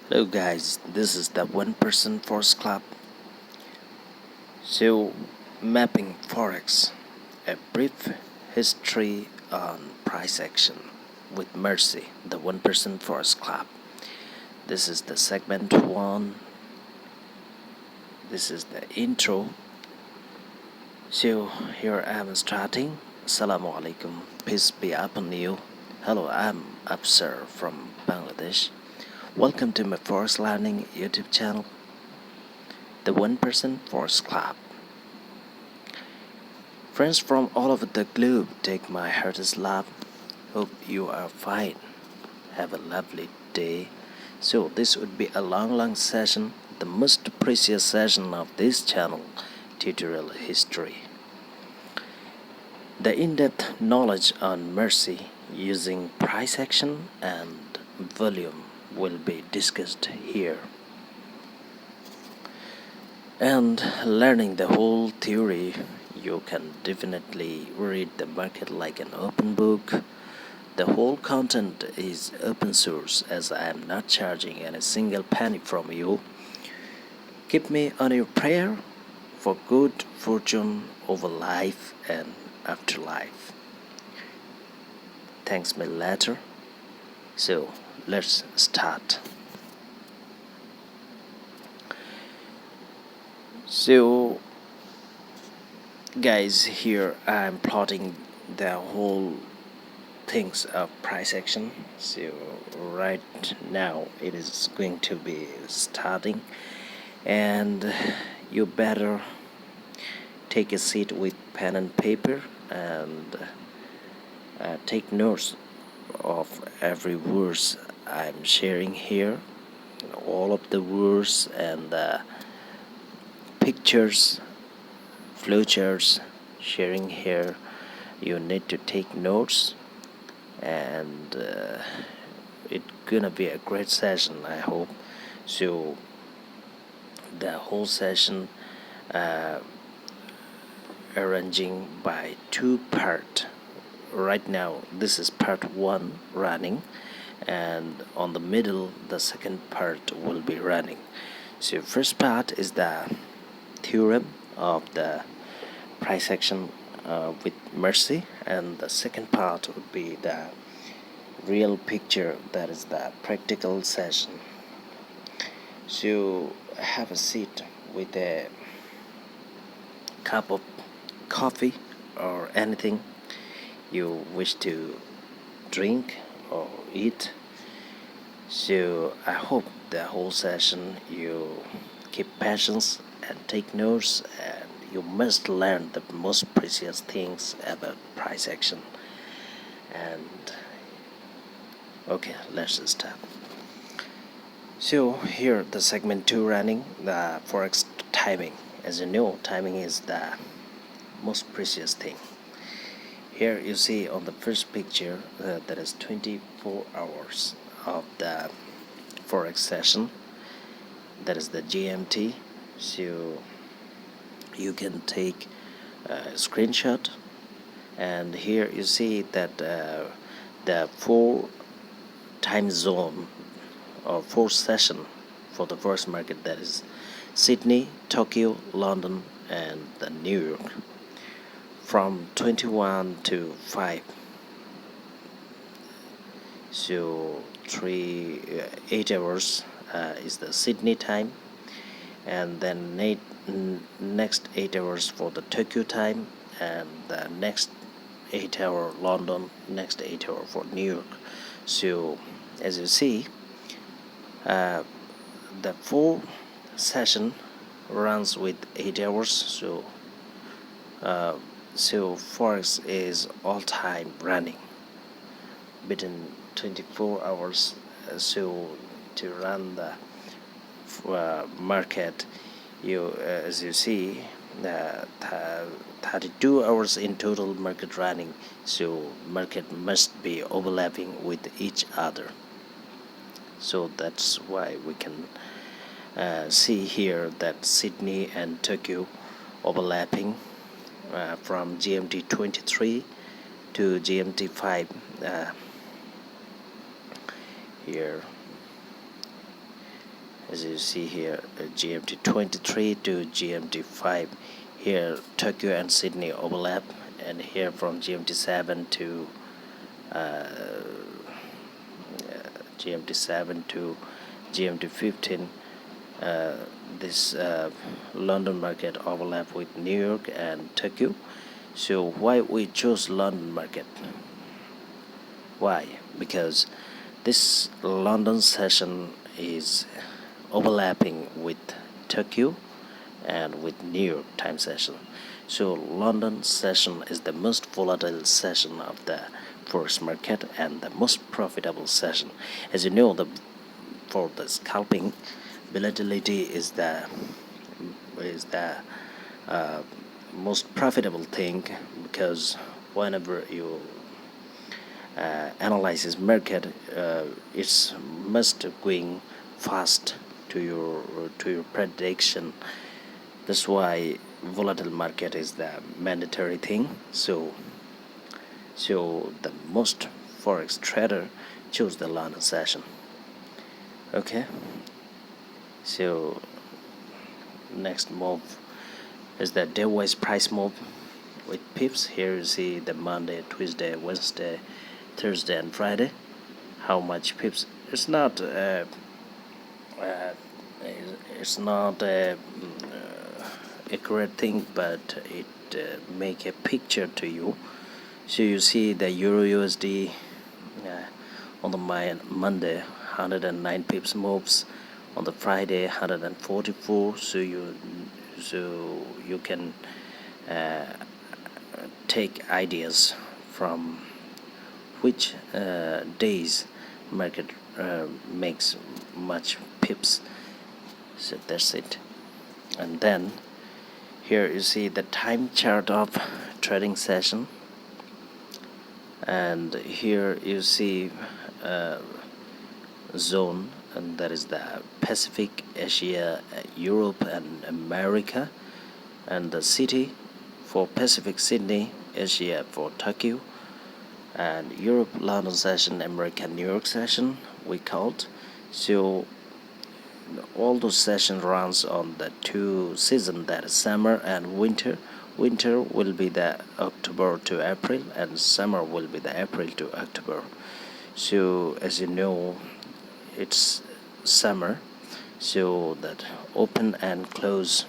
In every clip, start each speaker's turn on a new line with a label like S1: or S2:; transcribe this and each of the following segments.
S1: Hello guys, this is the 1% Forex Club. So, Mapping Forex, a brief history on price action with MARSI, the 1% Forex Club. This is the segment 1. This is the intro. So, here I am starting. Assalamu alaikum, peace be upon you. Hello, I'm Absar from Bangladesh. Welcome to my Forex Learning YouTube channel, the 1% Forex Club. Friends from all over the globe, take my heartiest love. Hope you are fine. Have a lovely day. So this would be a long session, the most precious session of this channel, tutorial history. The in-depth knowledge on MARSI using price action and volume will be discussed here. And learning the whole theory, you can definitely read the market like an open book. The whole content is open source, as I am not charging any single penny from you. Keep me on your prayer for good fortune over life and afterlife. Thanks me later. So let's start. So guys, here I'm plotting the whole things of price action. So right now it is going to be starting, and you better take a seat with pen and paper and take notes of every words I'm sharing here, all of the words and pictures, flowcharts sharing here. You need to take notes, and it's gonna be a great session, I hope. So the whole session arranging by two part. Right now this is part 1 running, and on the middle the second part will be running. So first part is the theorem of the price action with MARSI, and the second part would be the real picture, that is the practical session. So have a seat with a cup of coffee or anything you wish to drink or eat. So I hope the whole session you keep patience and take notes, and you must learn the most precious things about price action. And okay, let's start. So here the segment 2 running, the forex timing. As you know, timing is the most precious thing. Here you see on the first picture that is 24 hours of the forex session, that is the GMT. So you can take a screenshot, and here you see that the 4 time zone or 4 session for the forex market, that is Sydney, Tokyo, London and New York, from 21 to 5. So 8 hours is the Sydney time, and then next 8 hours for the Tokyo time, and the next 8 hour London, next 8 hour for New York. So as you see, the 4 session runs with 8 hours. So forex is all time running between 24 hours. So to run the market, you as you see, 32 hours in total market running. So market must be overlapping with each other. So that's why we can see here that Sydney and Tokyo overlapping from GMT 23 to GMT 5 here. as you see here, GMT 23 to GMT 5. Here Tokyo and Sydney overlap, and here from GMT 7 to GMT 7 to GMT 15, this London market overlap with New York and Tokyo. So why we chose London market? Why? Because this London session is overlapping with Tokyo and with New York time session. So London session is the most volatile session of the forex market and the most profitable session. As you know, for the scalping, volatility is the most profitable thing, because whenever you analyze this market, it's must going fast to your prediction. That's why volatile market is the mandatory thing. So the most forex trader choose the London session. Okay, so next move is the day-wise price move with pips. Here you see the Monday, Tuesday, Wednesday, Thursday and Friday. How much pips? It's not accurate thing, but it make a picture to you. So you see the Euro USD on the Monday 109 pips moves, on the Friday 144. So you can take ideas from which days market makes much pips. So that's it. And then here you see the time chart of trading session, and here you see zone, and that is the Pacific, Asia, Europe and America, and the city for Pacific Sydney, Asia for Tokyo, and Europe London session, American New York session we called. So all those sessions runs on the two seasons, that is summer and winter. Winter will be the October to April, and summer will be the April to October. So as you know, it's summer, so that open and close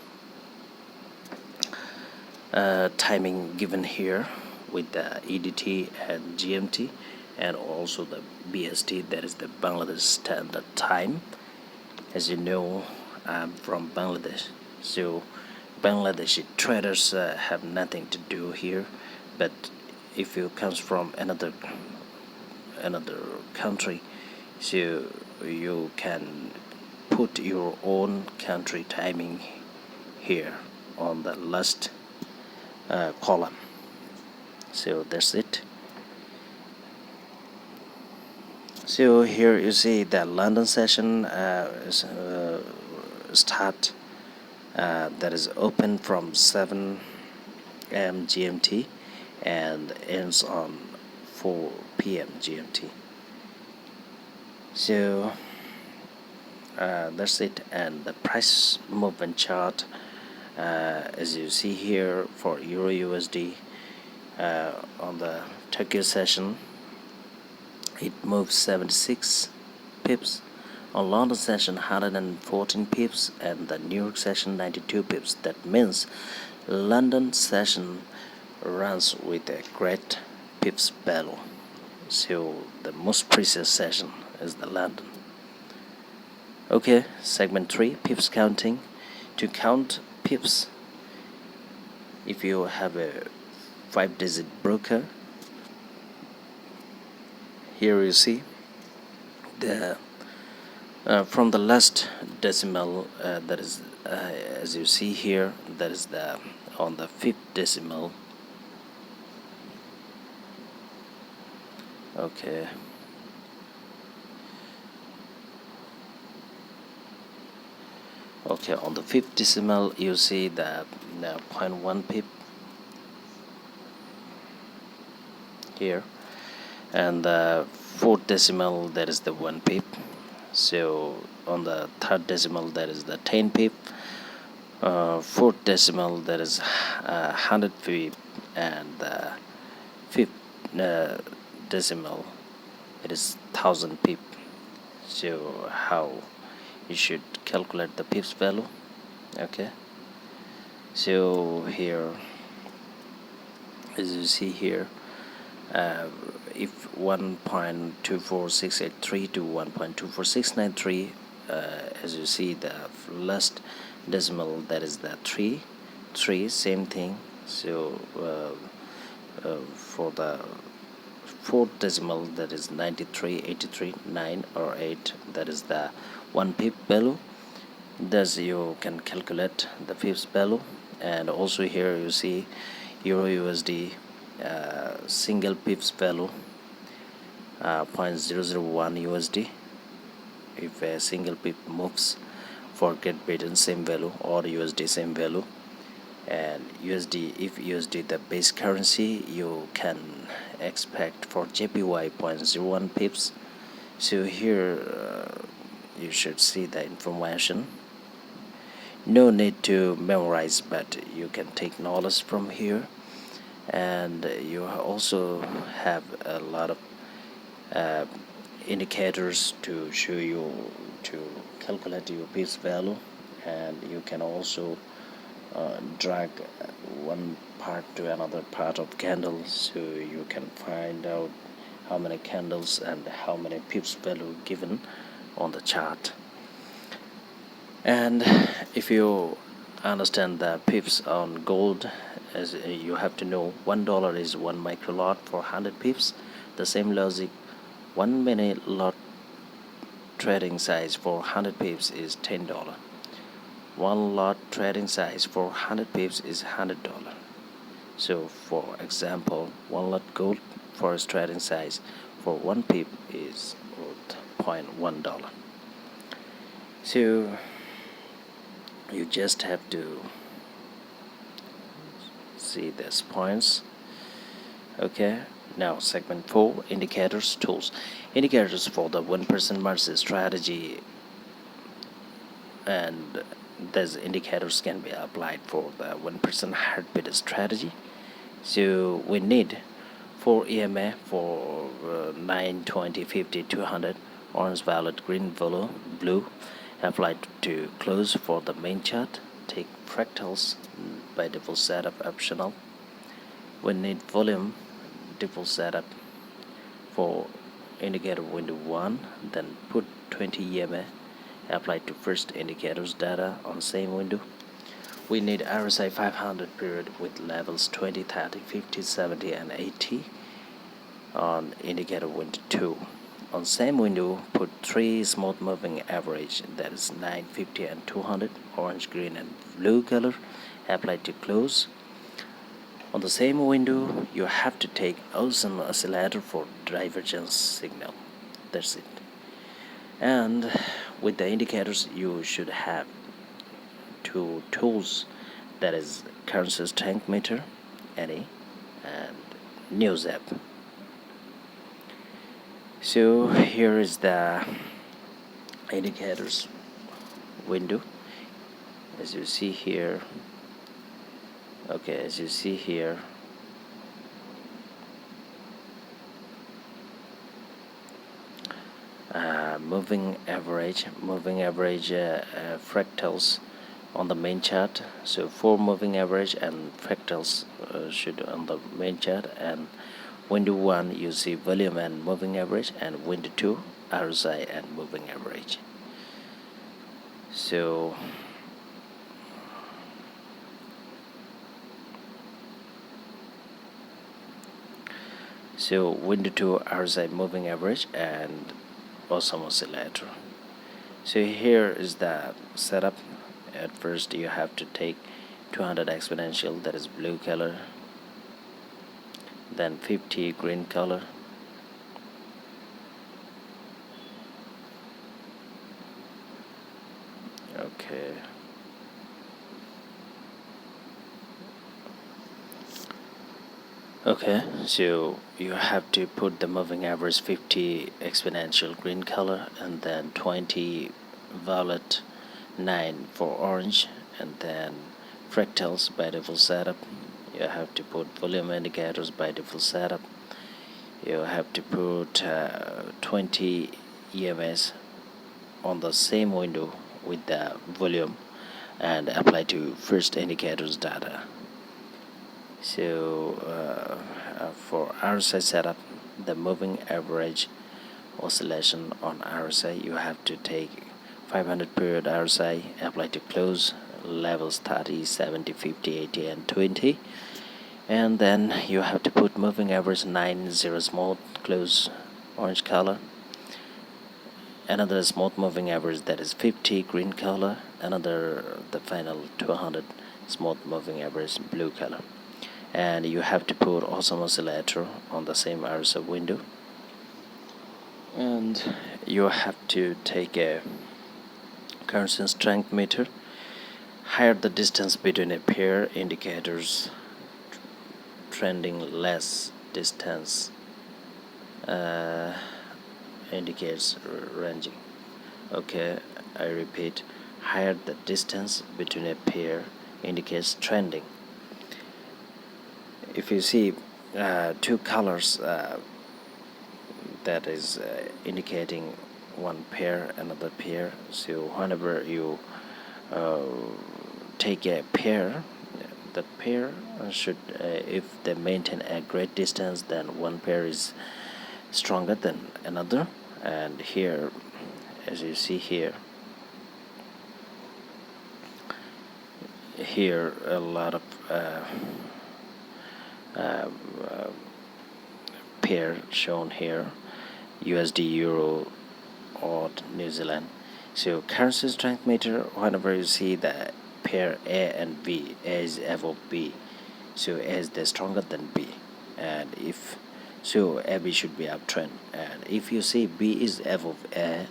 S1: timing given here with the EDT and GMT, and also the BST, that is the Bangladesh Standard Time. As you know, I'm from Bangladesh, so Bangladeshi traders have nothing to do here. But if you comes from another country, so you can put your own country timing here on the last column. So that's it. So here you see the London session start, that is open from 7 a.m. GMT and ends on 4 p.m. GMT. So that's it. And the price movement chart, as you see here, for Euro USD on the Tokyo session, it moves 76 pips. On London session 114 pips, and the New York session 92 pips. That means London session runs with a great pips value. So the most precious session is the London. Okay, segment 3, pips counting. To count pips, if you have a 5-digit broker, here you see the from the last decimal, that is as you see here, that is the on the 5th decimal. Okay, on the 5th decimal you see the 0.1 pip here, and the 4th decimal, that is the 1 pip. So on the third decimal, that is the 10 pip. Fourth decimal, that is 100 pip, and the fifth decimal, it is 1000 pip. So how you should calculate the pips value? Okay, so here, as you see here, if 1.24683 to 1.24693, as you see, the last decimal, that is the 3, same thing. So for the fourth decimal, that is 93, 83, 9 or 8, that is the 1 pip value. Thus you can calculate the pips value. And also here you see Euro USD single pips value, 0.001 USD. If a single pip moves for Great Britain, same value, or USD, same value. And USD, if USD the base currency, you can expect for JPY 0.01 pips. So here you should see the information. No need to memorize, but you can take knowledge from here. And you also have a lot of indicators to show you to calculate your pips value. And you can also drag one part to another part of candles, so you can find out how many candles and how many pips value given on the chart. And if you understand the pips on gold, as you have to know, $1 is 1 micro lot for 100 pips. The same logic, 1 minute lot trading size for 100 pips is $10. One lot trading size for 100 pips is $100. So for example, one lot gold for its trading size for 1 pip is worth $0.1. So you just have to see these points. Okay, now segment 4, indicators, tools. Indicators for the 1% MARSI strategy, and these indicators can be applied for the 1% heartbeat strategy. So we need for EMA for 9, 20, 50, 200, orange, violet, green, blue, applied to close for the main chart. Take fractals, by default setup optional. We need volume, default setup for indicator window 1, then put 20 EMA, applied to first indicator's data on same window. We need RSI 500 period with levels 20, 30, 50, 70 and 80 on indicator window 2. On same window, put 3 smooth moving average, that is 9, 50 and 200, orange, green and blue color, applied to close. On the same window, you have to take awesome oscillator for divergence signal. That's it. And with the indicators, you should have 2 tools, that is currency strength meter, any, and news app. So here is the indicators window, as you see here. Okay, as you see here, moving average fractals on the main chart. So 4 moving average and fractals should on the main chart. And window 1 you see volume and moving average, and window 2 RSI and moving average. So window 2 RSI moving average and awesome oscillator. So here is the setup. At first you have to take 200 exponential, that is blue color, then 50 green color, okay, Okay, so you have to put the moving average 50 exponential green color, and then 20 violet, 9 for orange, and then fractals by default setup. You have to put volume indicators by default setup. You have to put 20 EMS on the same window with the volume and apply to first indicators data. So for RSI setup, the moving average oscillation on RSI, you have to take 500 period RSI, apply to close levels 30, 70, 50, 80 and 20, and then you have to put moving average 9 0 smooth close orange color, another smooth moving average that is 50 green color, another the final 200 smooth moving average blue color. And you have to put awesome oscillator on the same RSI window, and you have to take a currency strength meter, higher the distance between a pair indicators, trending less distance indicates ranging. Okay, I repeat, higher the distance between a pair indicates trending. If you see two colors that is indicating one pair, another pair, so whenever you take a pair, the pair should if they maintain a great distance, then one pair is stronger than another. And here, as you see here a lot of pair shown here, USD, Euro, or New Zealand. So currency strength meter, whenever you see the pair A and B, A is above B, so A is the stronger than B, and if so AB should be uptrend, and if you see B is above A,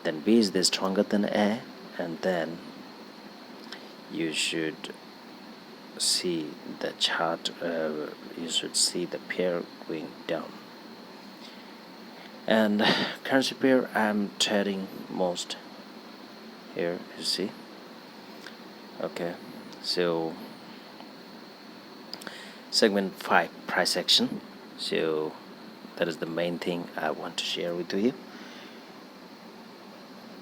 S1: then B is the stronger than A, and then you should see the chart, you should see the pair going down. And currency pair I'm trading most here, you see. Okay, so segment 5, price action. So that is the main thing I want to share with you.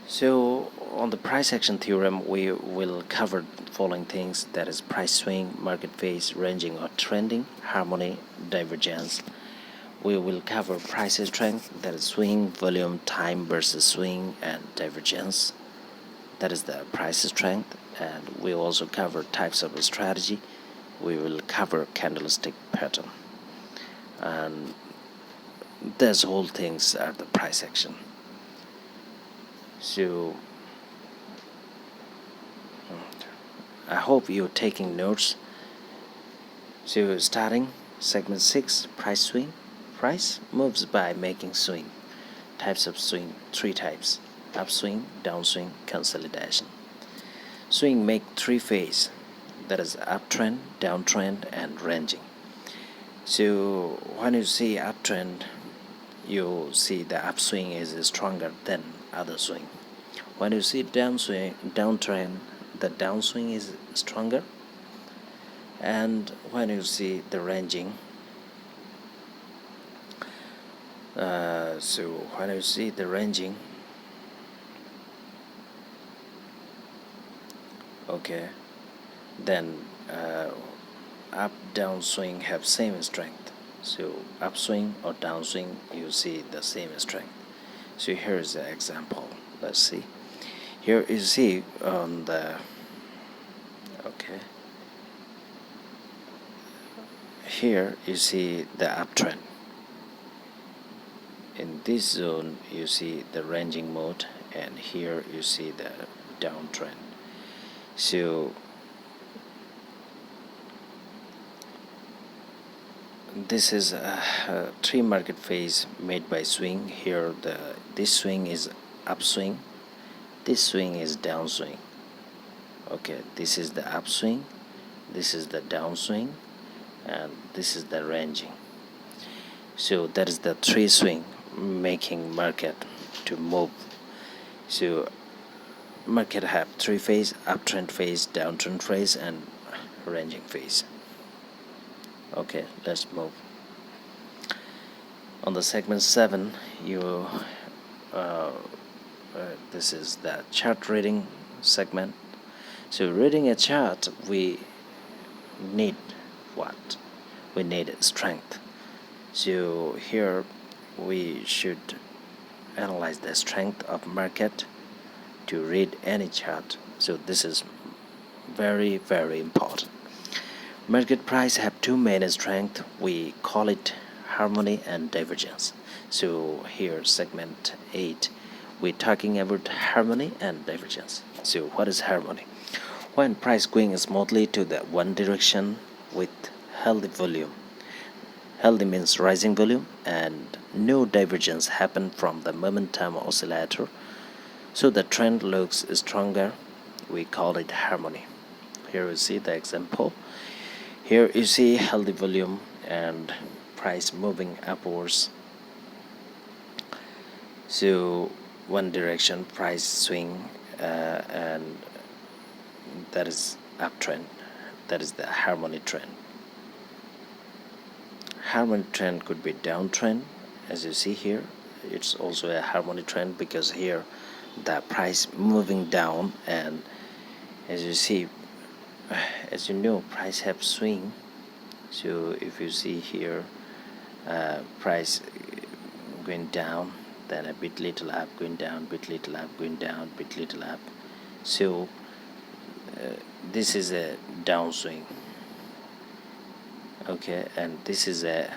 S1: So on the price action theorem, we will cover the following things, that is price swing, market phase, ranging or trending, harmony, divergence. We will cover price strength, that is swing, volume, time versus swing, and divergence. That is the price strength. And we also cover types of strategy. We will cover candlestick pattern, and these whole things are the price action. So I hope you're taking notes. So starting segment 6, price swing. Price moves by making swing. Types of swing, 3 types: upswing, downswing, consolidation. Swing make 3 phases, that is uptrend, downtrend, and ranging. So when you see uptrend, you see the upswing is stronger than other swing. When you see downtrend, the downswing is stronger. And when you see the ranging, so when you see the ranging, okay, then up downswing have same strength. So upswing or downswing, you see the same strength. So here is the example. Let's see. Here you see on the here you see the uptrend. In this zone you see the ranging mode, and here you see the downtrend. So this is a 3 market phase made by swing. Here this swing is upswing, this swing is downswing. Okay, this is the upswing, this is the downswing, and this is the ranging. So that is the three swing making market to move. So market have three phase: uptrend phase, downtrend phase, and ranging phase. Okay, let's move. On the segment 7, you this is the chart reading segment. So reading a chart, we need what? We need strength. So here we should analyze the strength of market to read any chart. So this is very, very important. Market price have two main strengths. We call it harmony and divergence. So here segment 8, we're talking about harmony and divergence. So what is harmony? When price going smoothly to the one direction with healthy volume. Healthy means rising volume, and no divergence happen from the momentum oscillator. So the trend looks stronger. We call it harmony. Here you see the example. Here you see healthy volume and price moving upwards. So one direction price swing, and that is uptrend. That is the harmony trend. Harmony trend could be downtrend. As you see here, it's also a harmony trend because here the price moving down, and as you see, as you know, price have swing. So if you see here, price going down, then a bit little up, going down, bit little up, going down, bit little up. So this is a downswing. Okay, and this is a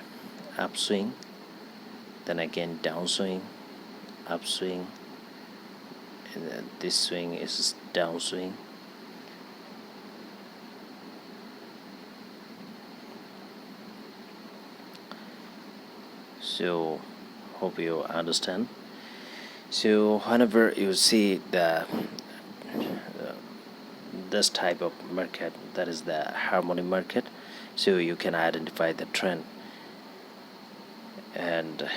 S1: upswing, then again downswing, upswing, and then this swing is downswing. So hope you understand. So whenever you see this type of market, that is the harmony market, so you can identify the trend. And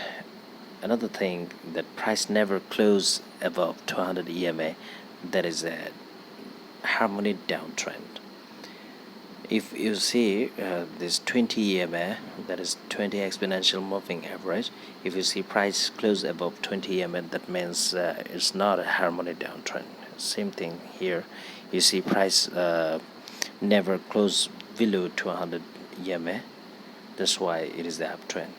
S1: another thing, that price never close above 200 EMA, that is a harmony downtrend. If you see this 20 EMA, that is 20 exponential moving average, if you see price close above 20 EMA, that means it's not a harmony downtrend. Same thing here, you see price never close below 200 EMA, that's why it is the uptrend.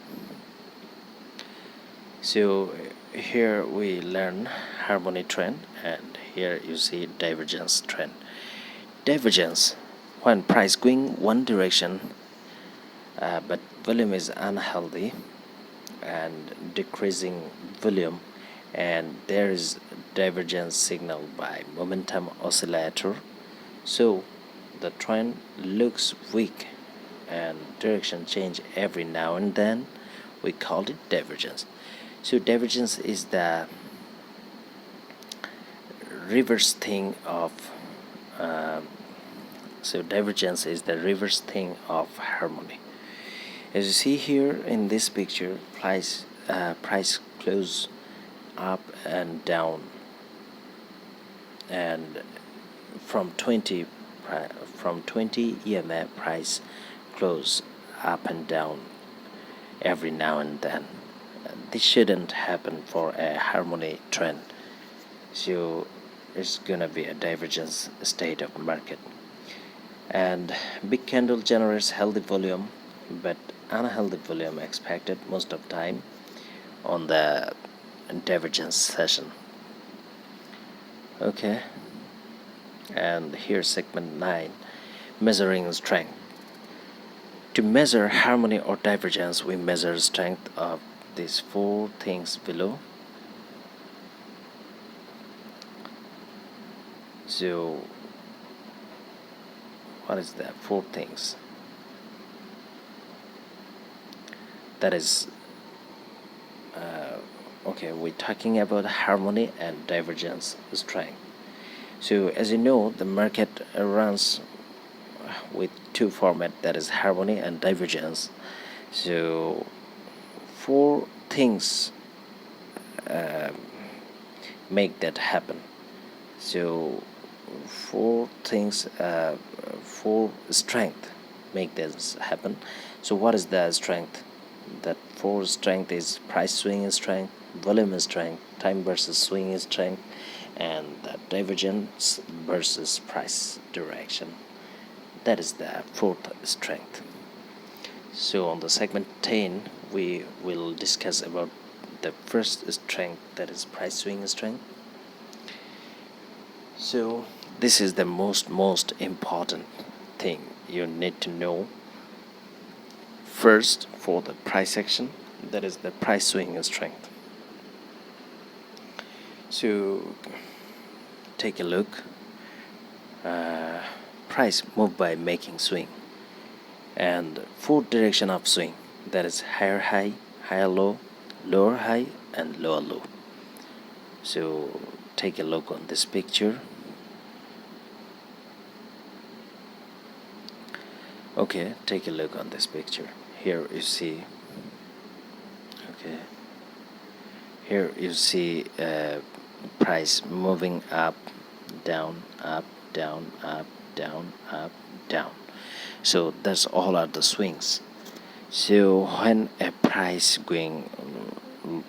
S1: So here we learn harmony trend, and here you see divergence trend. Divergence, when price going one direction, but volume is unhealthy and decreasing volume, and there is divergence signal by momentum oscillator. So the trend looks weak and direction change every now and then. We call it divergence. So divergence is the reverse thing of divergence is the reverse thing of harmony. As you see here in this picture, price close up and down, and from 20 EMA price close up and down every now and then. This shouldn't happen for a harmony trend, so it's gonna be a divergence state of market. And big candle generates healthy volume, but unhealthy volume expected most of time on the divergence session. Okay, and here's segment 9, measuring strength. To measure harmony or divergence, we measure strength of these 4 things below. So what is that 4 things? That is okay, we're talking about harmony and divergence strength. So as you know, the market runs with two format, that is harmony and divergence. So four things make that happen. So four things, four strength make this happen. So what is the strength? That four strength is price swing strength, volume strength, time versus swing strength, and the divergence versus price direction. That is the fourth strength. So on the segment 10 we will discuss about the first strength, that is price swing strength. So this is the most important thing you need to know. First, for the price action, that is the price swing strength. So take a look. Price move by making swing, and four direction of swing, that is higher high, higher low, lower high, and lower low. So take a look on this picture. Okay, take a look on this picture. Here you see, okay, here you see price moving up, down, up, down, up, down, up, down. So that's all are the swings. So when a price going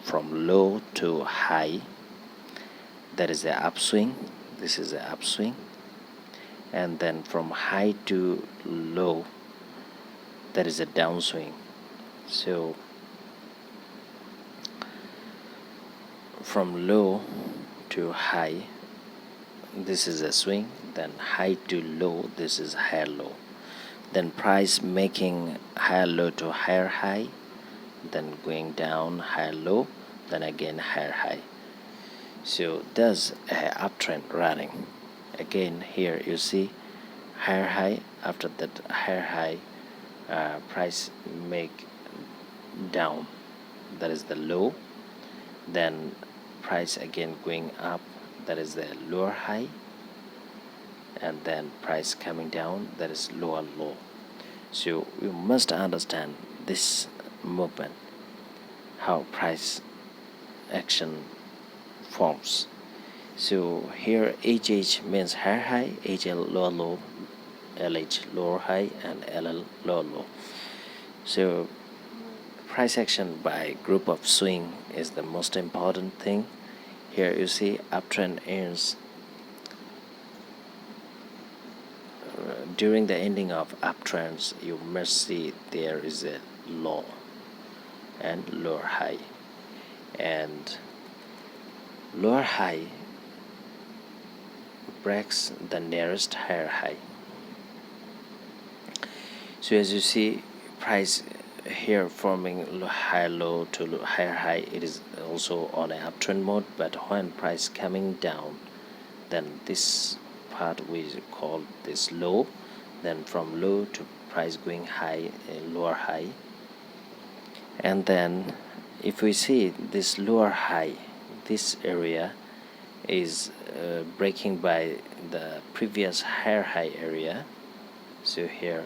S1: from low to high, that is the upswing. This is the upswing. And then from high to low, that is a downswing. So from low to high, this is a swing. Then high to low, this is higher low. Then price making higher low to higher high, then going down higher low, then again higher high. So there's a uptrend running. Again here you see higher high. After that higher high, price make down, that is the low. Then price again going up, that is the lower high. And then price coming down, that is lower low. So you must understand this movement, how price action forms. So here HH means higher high, HL lower low, LH lower high, and LL lower low. So price action by group of swing is the most important thing. Here you see uptrend ends. During the ending of uptrends, you must see there is a low and lower high, and lower high breaks the nearest higher high. So as you see, price here forming higher low to higher high, it is also on an uptrend mode. But when price coming down, then this part we call this low. Then from low to price going high, lower high. And then if we see this lower high, this area is breaking by the previous higher high area. So here,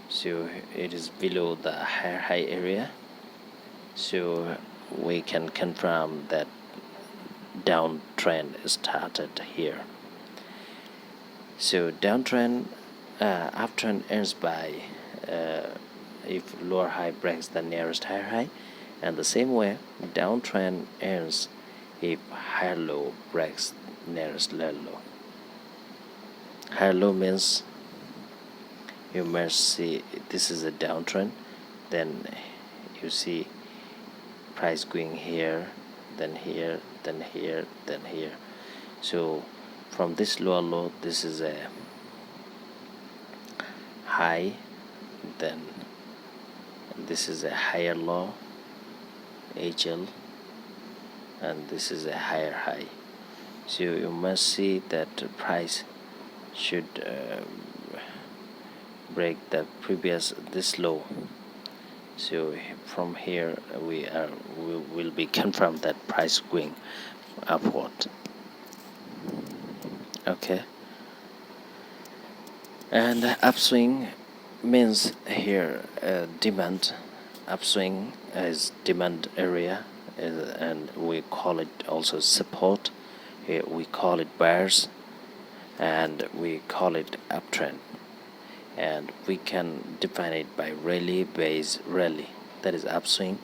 S1: so it is below the higher high area. So we can confirm that downtrend started here. So downtrend, uptrend ends by if lower high breaks the nearest higher high, and the same way downtrend ends if higher low breaks nearest lower low. Higher low means you must see this is a downtrend, then you see price going here, then here, then here, then here. So from this lower low, this is a high, then this is a higher low, HL, and this is a higher high. So you must see that price should break the previous this low. So from here we will be confirmed that price going upward. Okay. And upswing means here demand. Upswing is demand area, and we call it also support. Here we call it bears, and we call it uptrend. And we can define it by rally base rally, that is upswing.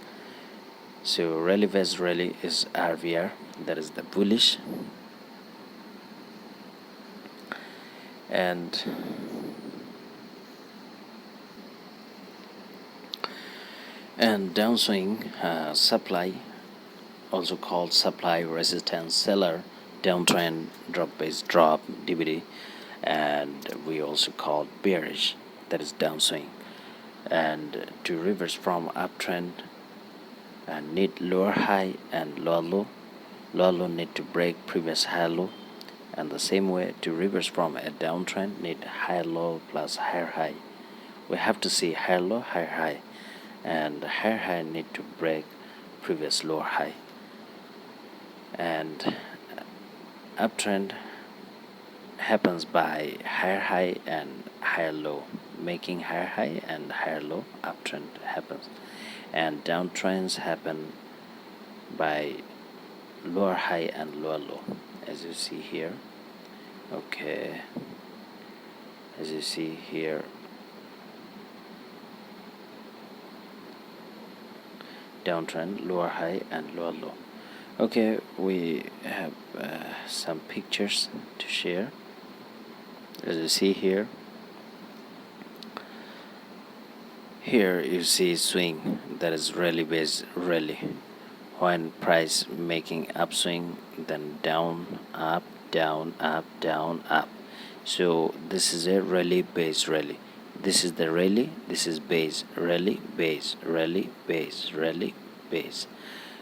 S1: So rally base rally is RVR, that is the bullish. And downswing supply, also called supply resistance seller, downtrend drop base drop DVD, and we also call bearish, that is downswing. And to reverse from uptrend need lower high and lower low. Lower low need to break previous high low, and the same way to reverse from a downtrend need higher low plus higher high. We have to see higher low, higher high, and higher high need to break previous lower high. And uptrend happens by higher high and higher low, making higher high and higher low. Uptrend happens, and downtrends happen by lower high and lower low, as you see here. Okay, as you see here, downtrend, lower high and lower low. Okay, we have some pictures to share. As you see here, you see swing, that is rally base rally. When price making upswing, then down, up, down, up, down, up. So this is a rally base rally. This is the rally, this is base, rally, base, rally, base, rally, base.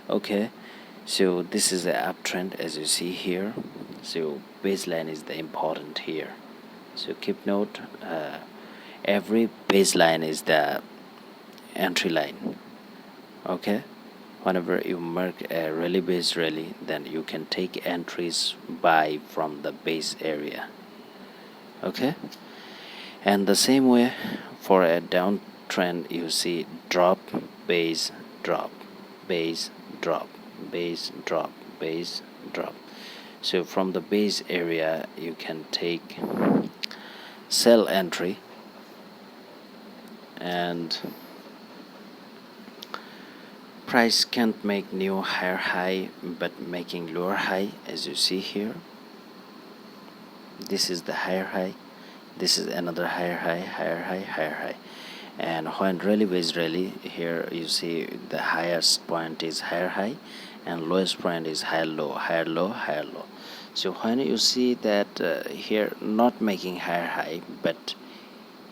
S1: Okay, so this is the uptrend, as you see here. So baseline is the important here. So keep note, every baseline is the entry line. Okay, whenever you mark a rally base rally, then you can take entries buy from the base area. Okay, and the same way for a downtrend, you see drop, base, drop, base, drop, base, drop, base, drop. So from the base area you can take sell entry, and price can't make new higher high but making lower high, as you see here. This is the higher high, this is another higher high, higher high, higher high. And when rally base rally, here you see the highest point is higher high and lowest point is higher low, higher low, higher low. So when you see that here not making higher high, but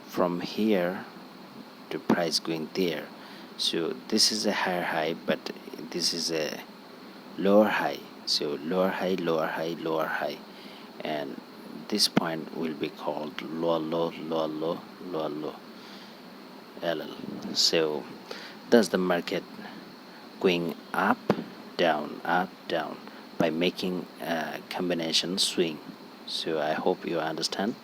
S1: from here to price going there, so this is a higher high but this is a lower high. So lower high, lower high, lower high, and this point will be called lower low, lower low, lower low, LL. So thus the market going up, down, by making a combination swing. So I hope you understand.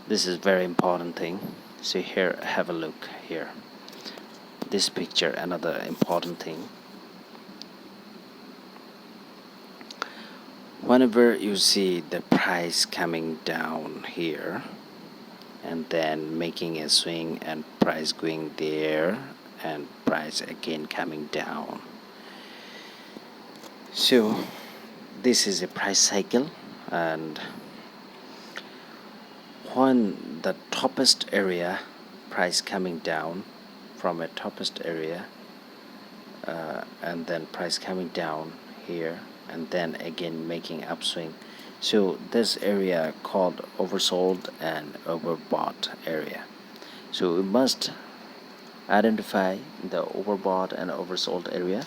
S1: This is very important thing. So here, have a look here. This picture, another important thing. Whenever you see the price coming down here and then making a swing and price going there and price again coming down, so this is a price cycle. And when the toppest area price coming down from a toppest area and then price coming down here and then again making upswing, so this area called oversold and overbought area. So we must identify the overbought and oversold area.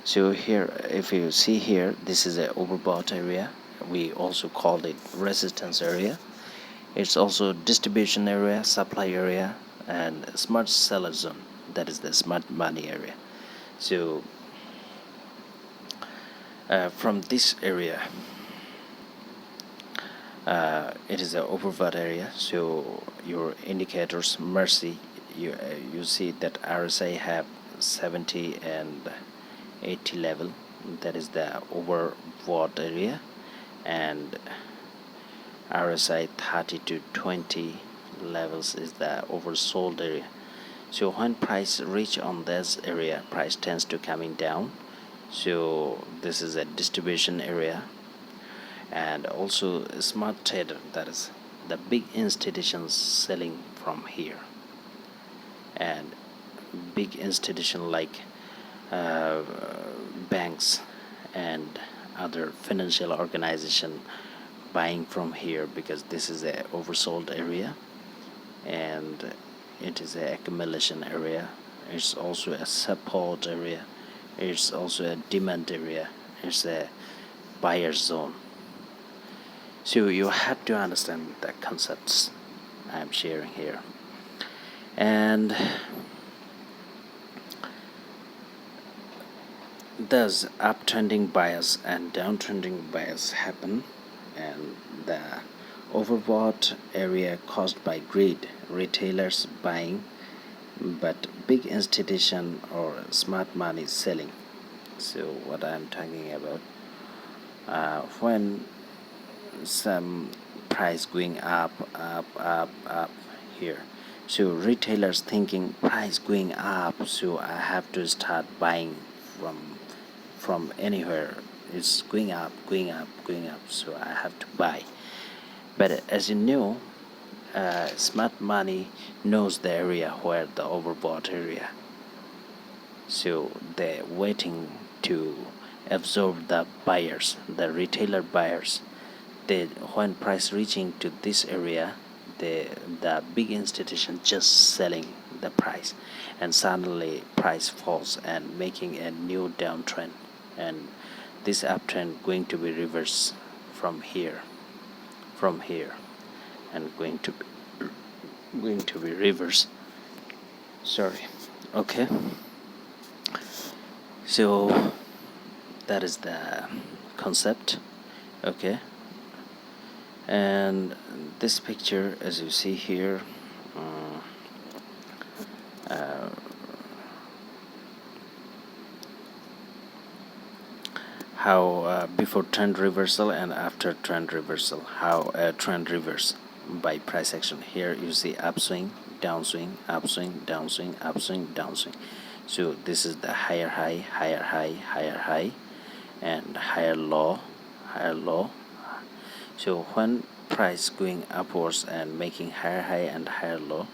S1: So here, if you see here, this is an overbought area. We also call it resistance area. It's also distribution area, supply area, and smart seller zone, that is the smart money area. So from this area, it is an overbought area. So your indicators MARSI, you see that RSI have 70 and 80 level, that is the overbought area, and RSI 30 to 20 levels is the oversold area. So when price reach on this area, price tends to coming down. So this is a distribution area. And also a smart trader, that is the big institutions selling from here, and big institution like banks and other financial organization buying from here, because this is a oversold area and it is a accumulation area. It's also a support area, it's also a demand area, it's a buyer zone. So you have to understand the concepts I'm sharing here. And thus uptrending bias and downtrending bias happen, and the overbought area caused by greed, retailers buying, but big institution or smart money selling. So what I'm talking about, when some price going up here, so retailers thinking price going up, so I have to start buying from anywhere. It's going up, so I have to buy. But as you know, smart money knows the area where the overbought area, so they're waiting to absorb the buyers, the retailer buyers. When price reaching to this area, the big institution just selling the price, and suddenly price falls and making a new downtrend, and this uptrend going to be reversed from here, and going to be reversed. Sorry. Okay. So that is the concept. Okay. And this picture, as you see here, how before trend reversal and after trend reversal, how a trend reverse by price action. Here you see upswing, downswing, upswing, downswing, upswing, downswing. So this is the higher high, higher high, higher high, and higher low, higher low. So when price going upwards and making higher high and higher low,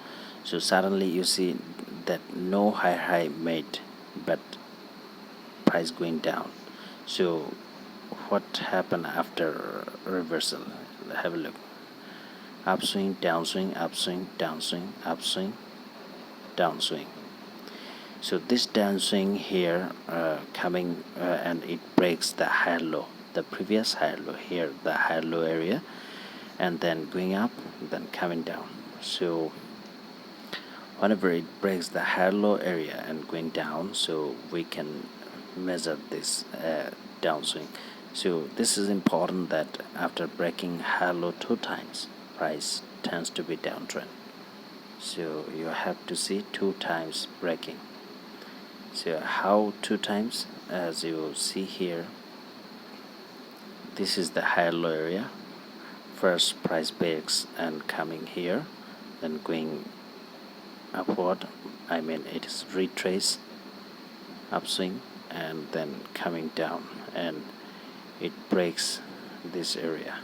S1: so suddenly you see that no higher high made, but price going down. So what happened after reversal? Have a look. Upswing, downswing, upswing, downswing, upswing, downswing. So this downswing here coming and it breaks the higher low, the previous higher low here, the higher low area, and then going up, then coming down. So whenever it breaks the higher low area and going down, so we can measure this downswing. So this is important, that after breaking higher low 2 times, price tends to be downtrend. So you have to see 2 times breaking. So how 2 times? As you see here, this is the higher low area. First price breaks and coming here, then going upward, I mean it is retrace, upswing, and then coming down, and it breaks this area.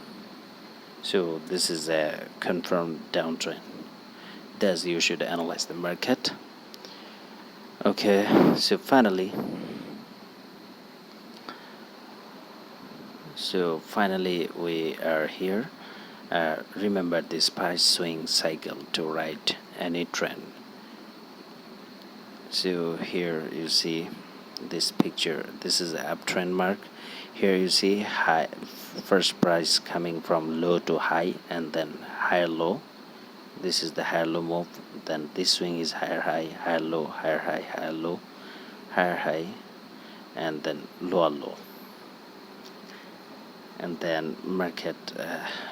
S1: So this is a confirmed downtrend. Thus you should analyze the market. Okay, so finally we are here. Remember this price swing cycle to write any trend. So here you see this picture, this is the uptrend mark. Here you see high, first price coming from low to high and then higher low. This is the higher low move. Then this swing is higher high, higher low, higher high, higher low, higher high, and then lower low. and then market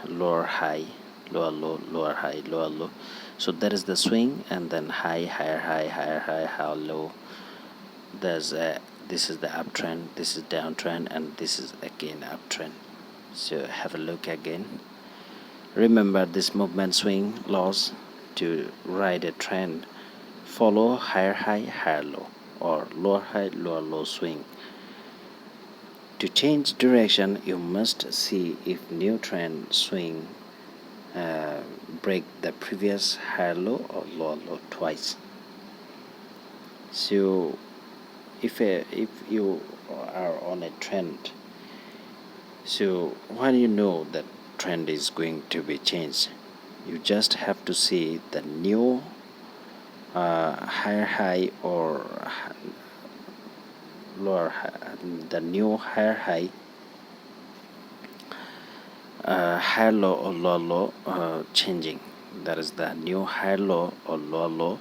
S1: lower high, lower low, lower high, lower low. So that is the swing, and then high, higher high, higher high, higher low. There's this is the uptrend, this is downtrend, and this is again uptrend. So have a look again. Remember this movement swing laws. To ride a trend, follow higher high, higher low, or lower high, lower low swing. To change direction, you must see if new trend swing break the previous higher low or lower low twice. So if you are on a trend, so when you know that trend is going to be changed, you just have to see the new higher high or lower high, the new higher high, higher low or lower low changing. That is the new higher low or lower low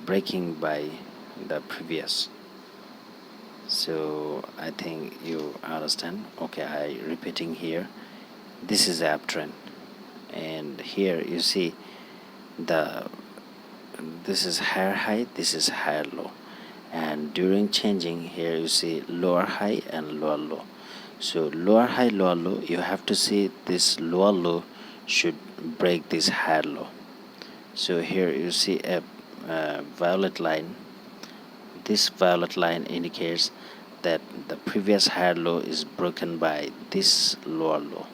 S1: breaking by the previous. So I think you understand. Okay, I repeating here. This is uptrend, and here you see this is higher high, this is higher low, and during changing here you see lower high and lower low. So lower high, lower low, you have to see this lower low should break this higher low. So here you see a violet line. This violet line indicates that the previous higher low is broken by this lower low.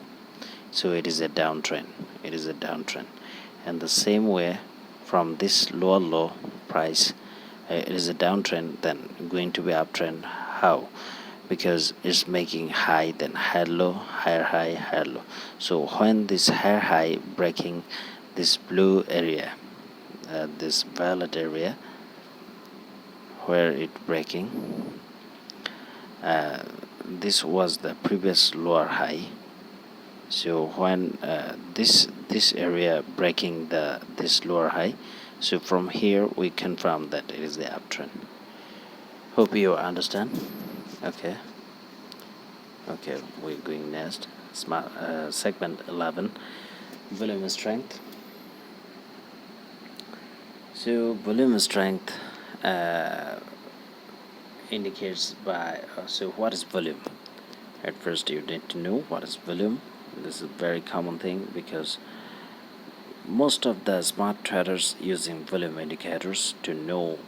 S1: So it is a downtrend. It is a downtrend. And the same way, from this lower low price, it is a downtrend, then going to be uptrend. How? Because it's making high, then higher low, higher high, higher low. So when this higher high breaking this blue area, this violet area, where it breaking, this was the previous lower high. So when this area breaking this lower high, so from here we confirm that it is the uptrend. Hope you understand. Okay, we're going next. Segment 11, volume strength. So volume strength indicates by so what is volume? At first you need to know what is volume. This is a very common thing because most of the smart traders using volume indicators to know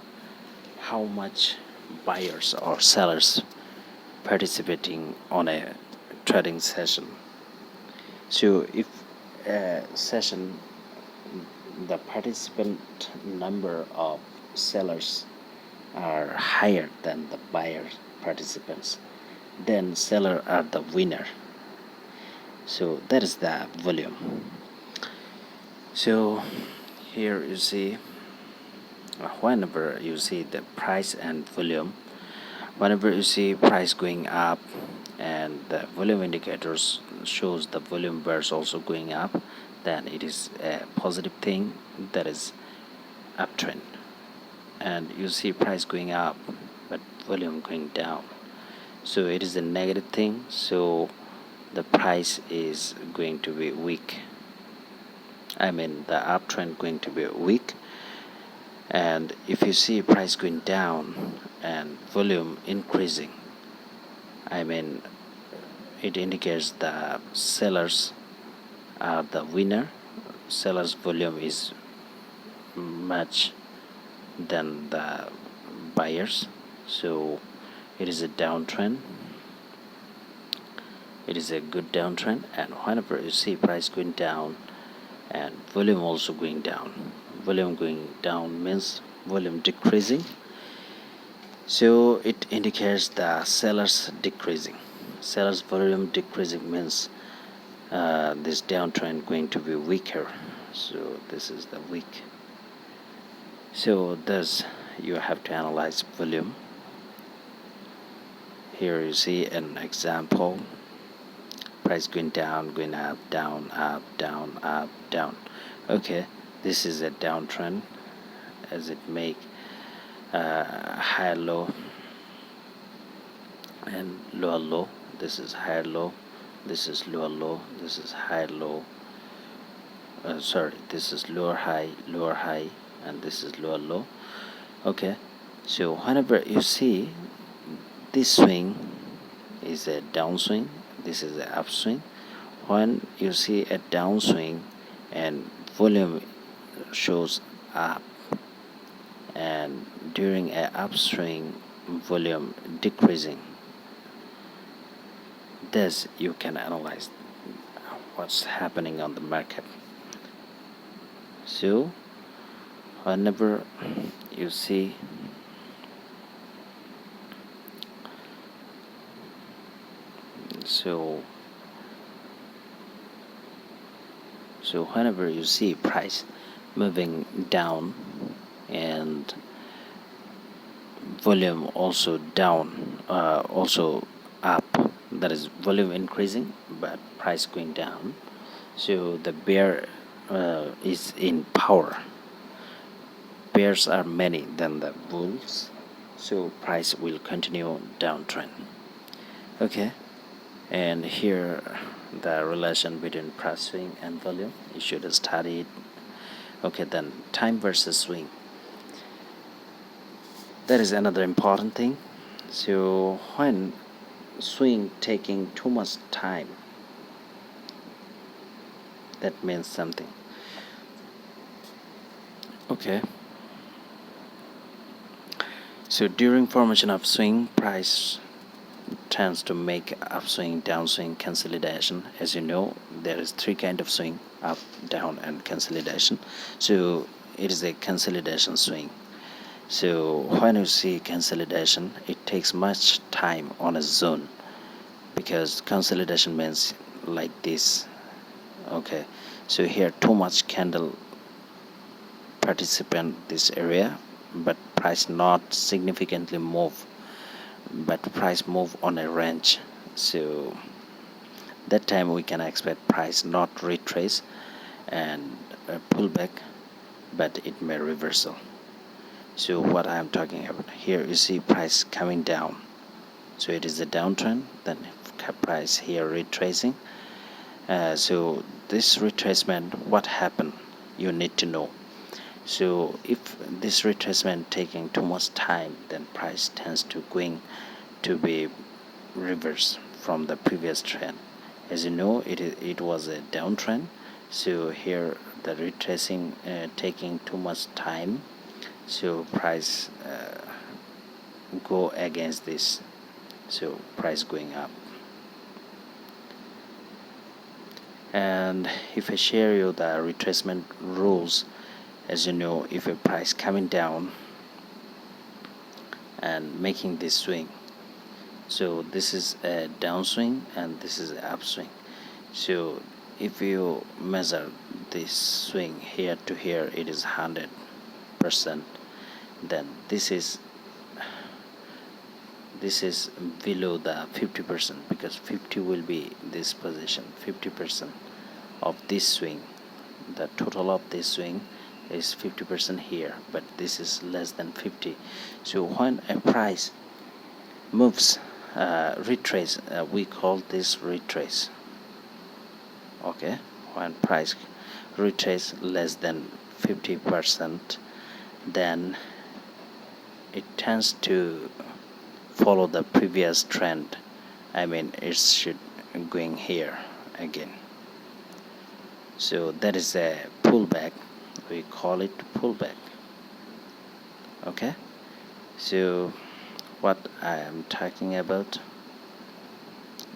S1: how much buyers or sellers participating on a trading session. So if a session, the participant number of sellers are higher than the buyer participants, then seller are the winner. So that is the volume. So here you see whenever you see the price and volume, whenever you see price going up and the volume indicators shows the volume bars also going up, then it is a positive thing, that is uptrend. And you see price going up but volume going down, so it is a negative thing, so the price is going to be weak. I mean the uptrend going to be weak. And if you see price going down and volume increasing, I mean it indicates the sellers are the winner. Sellers volume is much than the buyers, so it is a downtrend. It is a good downtrend. And whenever you see price going down and volume also going down, volume going down means volume decreasing, so it indicates the sellers decreasing. Sellers volume decreasing means this downtrend going to be weaker. So this is the weak. So thus you have to analyze volume. Here you see an example, price going down, going up, down, up, down, up, down. Okay, this is a downtrend as it make higher low and lower low. This is higher low, this is lower low, this is high low, this is lower high, and this is lower low. Okay, so whenever you see this swing is a downswing, this is an upswing. When you see a downswing and volume shows up, and during an upswing volume decreasing, this you can analyze what's happening on the market. So whenever you see whenever you see price moving down and volume also down, also up, that is volume increasing but price going down, so the bear is in power. Bears are many than the bulls, so price will continue downtrend. Okay, and here the relation between price swing and volume, you should study it. Okay, then time versus swing, that is another important thing. So when swing taking too much time, that means something. Okay, so during formation of swing, price tends to make upswing, downswing, consolidation. As you know, there is three kind of swing: up, down, and consolidation. So it is a consolidation swing. So when you see consolidation, it takes much time on a zone, because consolidation means like this. Okay, so here too much candle participant this area, but price not significantly move, but price move on a range. So that time we can expect price not retrace and pull back, but it may reversal. So what I am talking about here, you see price coming down, so it is a downtrend, then price here retracing. So this retracement, what happened, you need to know. So if this retracement taking too much time, then price tends to going to be reverse from the previous trend. As you know, it was a downtrend, so here the retracing taking too much time, so price go against this, so price going up. And if I share you the retracement rules, as you know, if a price coming down and making this swing, so this is a downswing and this is an upswing. So if you measure this swing here to here, it is 100%, then this is below the 50%, because 50 will be this position. 50% of this swing, the total of this swing is 50% here, but this is less than 50. So when a price moves retrace, we call this retrace. Okay, when price retrace less than 50%, then it tends to follow the previous trend. I mean, it should going here again. So that is a pullback, we call it pullback. Okay, so what I am talking about,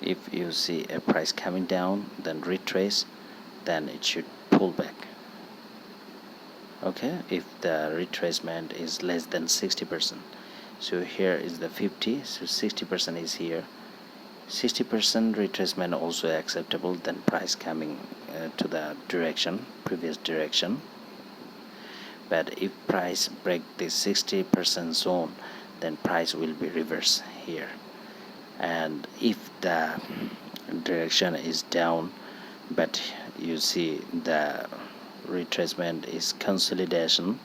S1: if you see a price coming down then retrace, then it should pull back. Okay, if the retracement is less than 60%, so here is the 50, so 60% is here. 60% retracement also acceptable, then price coming to the direction, previous direction. But if price break this 60% zone, then price will be reverse here. And if the direction is down, but you see the retracement is consolidation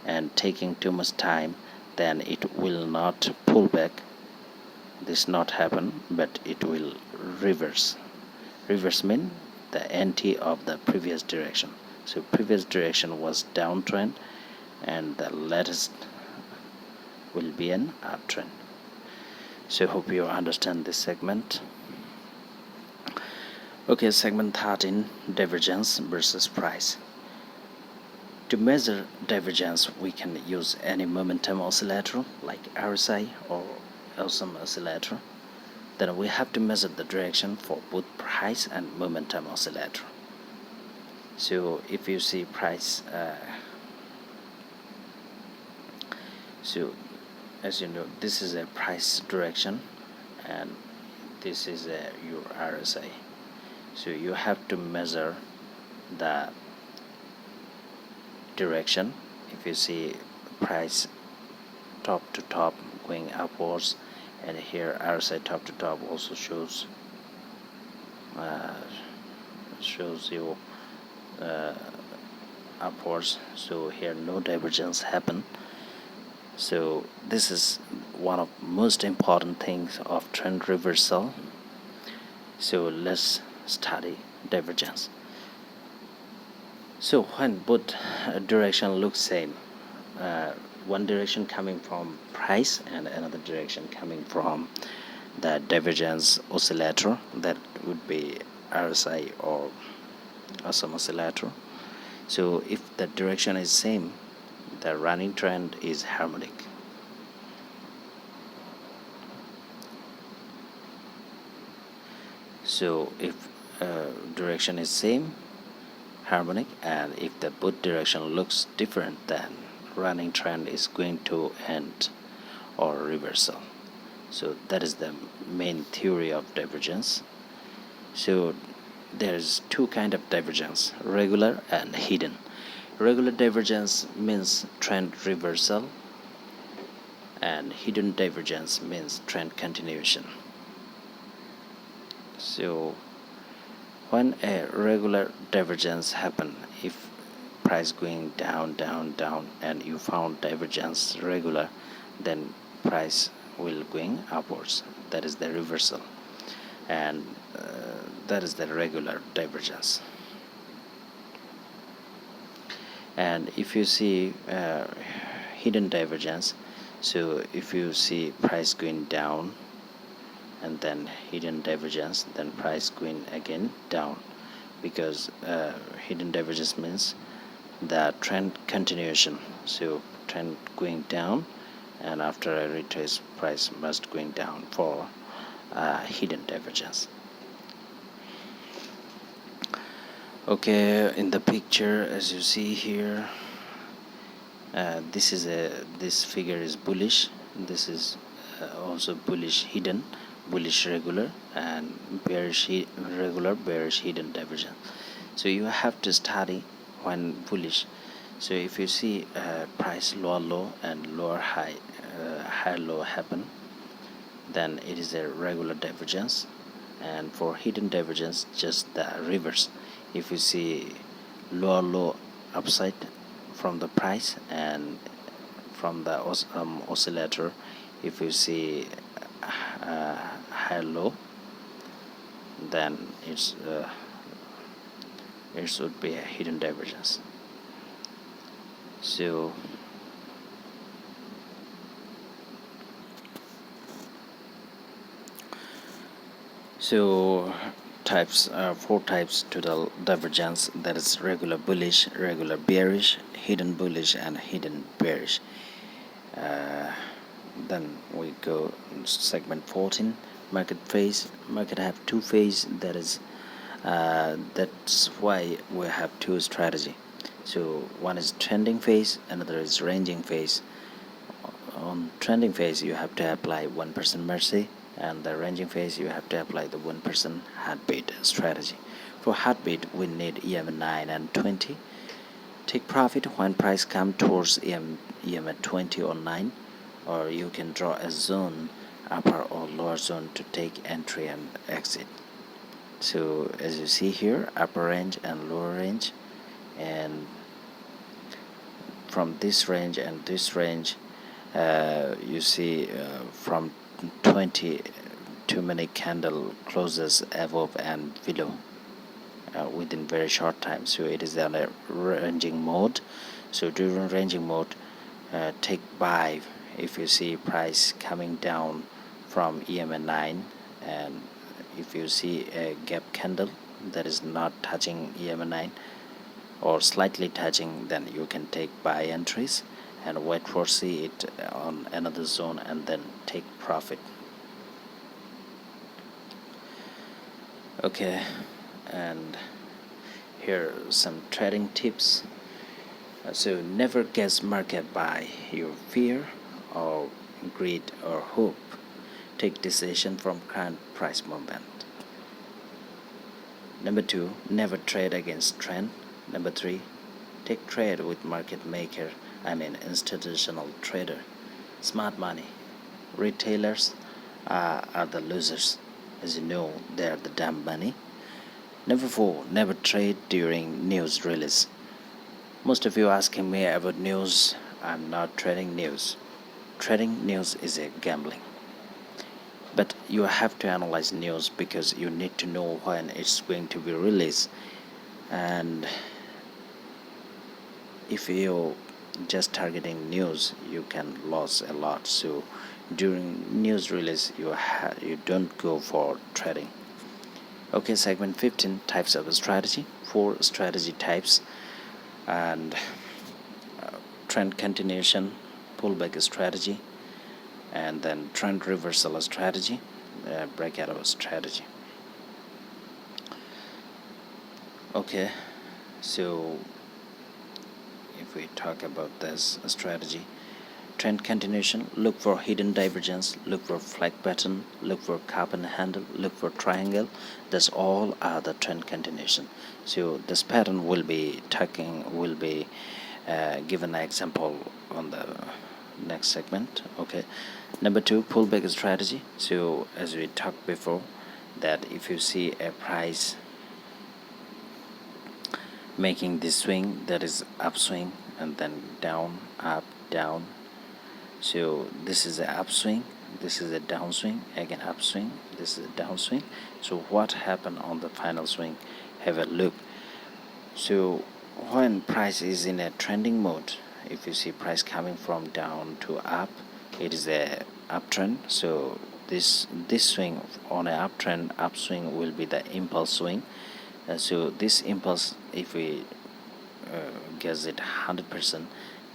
S1: and taking too much time, then it will not pull back, this not happen, but it will reverse. Reverse means the anti of the previous direction. So previous direction was downtrend, and the latest will be an uptrend. So hope you understand this segment. Okay, segment 13, divergence versus price. To measure divergence, we can use any momentum oscillator like RSI or awesome oscillator. Then we have to measure the direction for both price and momentum oscillator. So if you see price, so as you know, this is a price direction and this is your RSI. So you have to measure the direction. If you see price top to top going upwards, and here RSI top to top also shows you upwards, so here no divergence happen. So this is one of most important things of trend reversal. So let's study divergence. So when both direction looks same, one direction coming from price and another direction coming from the divergence oscillator, that would be RSI or awesome oscillator. So if the direction is same, the running trend is harmonic. So if direction is same, harmonic, and if the both direction looks different, then running trend is going to end or reversal. So that is the main theory of divergence. So there's two kind of divergence, regular and hidden. Regular divergence means trend reversal, and hidden divergence means trend continuation. So when a regular divergence happen, if price going down, and you found divergence regular, then price will going upwards. That is the reversal, and that is the regular divergence. And if you see hidden divergence, so if you see price going down and then hidden divergence, then price going again down, because hidden divergence means the trend continuation. So trend going down, and after a retrace, price must going down for hidden divergence. Okay, in the picture as you see here, this figure is bullish. This is also bullish hidden, bullish regular, and bearish regular, bearish hidden divergence. So you have to study when bullish. So if you see price lower low and lower high, high low happen, then it is a regular divergence. And for hidden divergence, just the reverse. If you see lower low upside from the price, and from the oscillator, if you see high low, then it should be a hidden divergence. So types, four types to the divergence, that is regular bullish, regular bearish, hidden bullish, and hidden bearish. Then we go segment 14, market phase. Market have two phase, that's why we have two strategy. So one is trending phase, another is ranging phase. On trending phase you have to apply 1% MARSI, and the ranging phase you have to apply the 1% heartbeat strategy. For heartbeat we need EM 9 and 20. Take profit when price come towards EM at 20 or 9, or you can draw a zone, upper or lower zone, to take entry and exit. So as you see here, upper range and lower range, and from this range and this range, you see from 20 too many candle closes above and below within very short time. So it is on a ranging mode. So during ranging mode, take buy if you see price coming down from EMA 9, and if you see a gap candle that is not touching EMA 9 or slightly touching, then you can take buy entries and wait for see it on another zone and then take profit. Okay, and here are some trading tips. So never guess market by your fear or greed or hope. Take decision from current price movement. Number 2, never trade against trend. Number 3, take trade with market maker, institutional trader. Smart money. Retailers are the losers. As you know, they are the dumb money. Number 4, never trade during news release. Most of you asking me about news. I'm not trading news. Trading news is a gambling. But you have to analyze news because you need to know when it's going to be released. And if you just targeting news, you can lose a lot. So during news release, you don't go for trading. Okay, segment 15, types of strategy. 4 strategy types, and trend continuation, pullback strategy, and then trend reversal strategy, breakout strategy. Okay, so if we talk about this strategy, trend continuation, look for hidden divergence, look for flag pattern, look for cup and handle, look for triangle. That's all are the trend continuation. So this pattern will be given an example on the next segment. Okay, number 2, pullback strategy. So as we talked before, that if you see a price making this swing, that is upswing and then down, up, down. So this is an upswing, this is a downswing, again upswing, this is a downswing. So what happened on the final swing? Have a look. So when price is in a trending mode, if you see price coming from down to up, it is a uptrend. So this swing on an upswing will be the impulse swing. So this impulse, if we guess it 100%,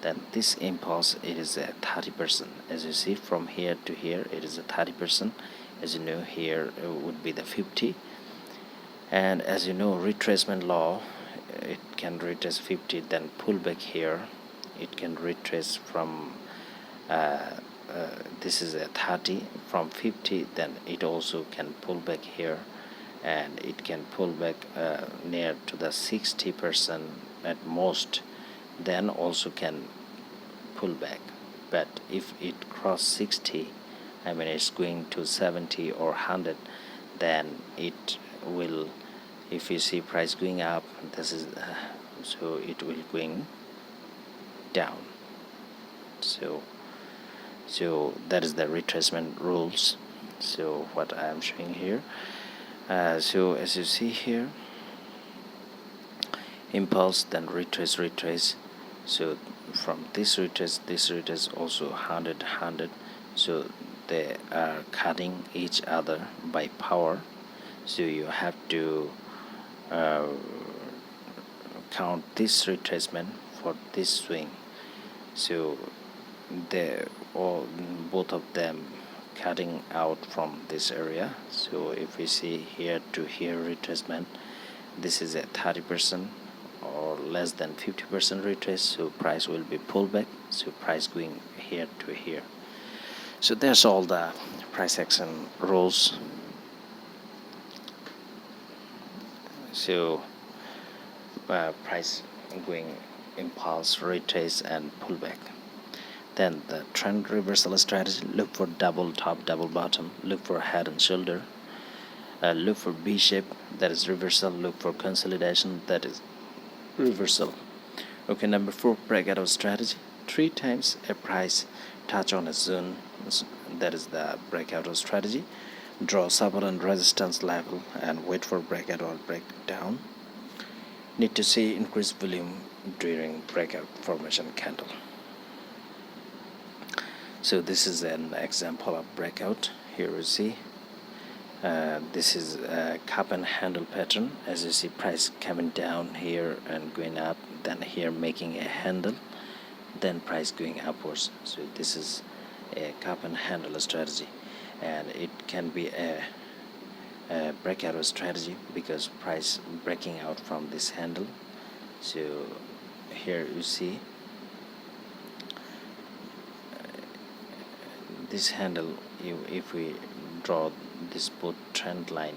S1: then this impulse, it is a 30%. As you see from here to here, it is a 30%. As you know, here it would be the 50. And as you know, retracement law, it can retrace 50, then pull back here. It can retrace from this is a 30 from 50, then it also can pull back here, and it can pull back near to the 60% at most, then also can pull back. But if it cross 60, it's going to 70 or 100, then it will, if you see price going up, this is so it will going down. So that is the retracement rules. So what I am showing here, so as you see here, impulse, then retrace. So from this retrace also 100. So they are cutting each other by power. So you have to count this retracement for this swing. So they all, both of them cutting out from this area. So if we see here to here retracement, this is a 30% or less than 50% retrace, so price will be pulled back, so price going here to here. So there's all the price action rules. So price going impulse, retrace and pullback. Then the trend reversal strategy, look for double top, double bottom, look for head and shoulder, look for B shape, that is reversal, look for consolidation, that is reversal. Okay, number 4, breakout strategy. 3 times a price touch on a zone, that is the breakout strategy. draw support and resistance level and wait for breakout or breakdown. Need to see increased volume during breakout formation candle. So this is an example of breakout. Here you see this is a cup and handle pattern. As you see, price coming down here and going up, then here making a handle, then price going upwards. So this is a cup and handle strategy, and it can be a breakout strategy because price breaking out from this handle. So here you see this handle, if we draw this both trend line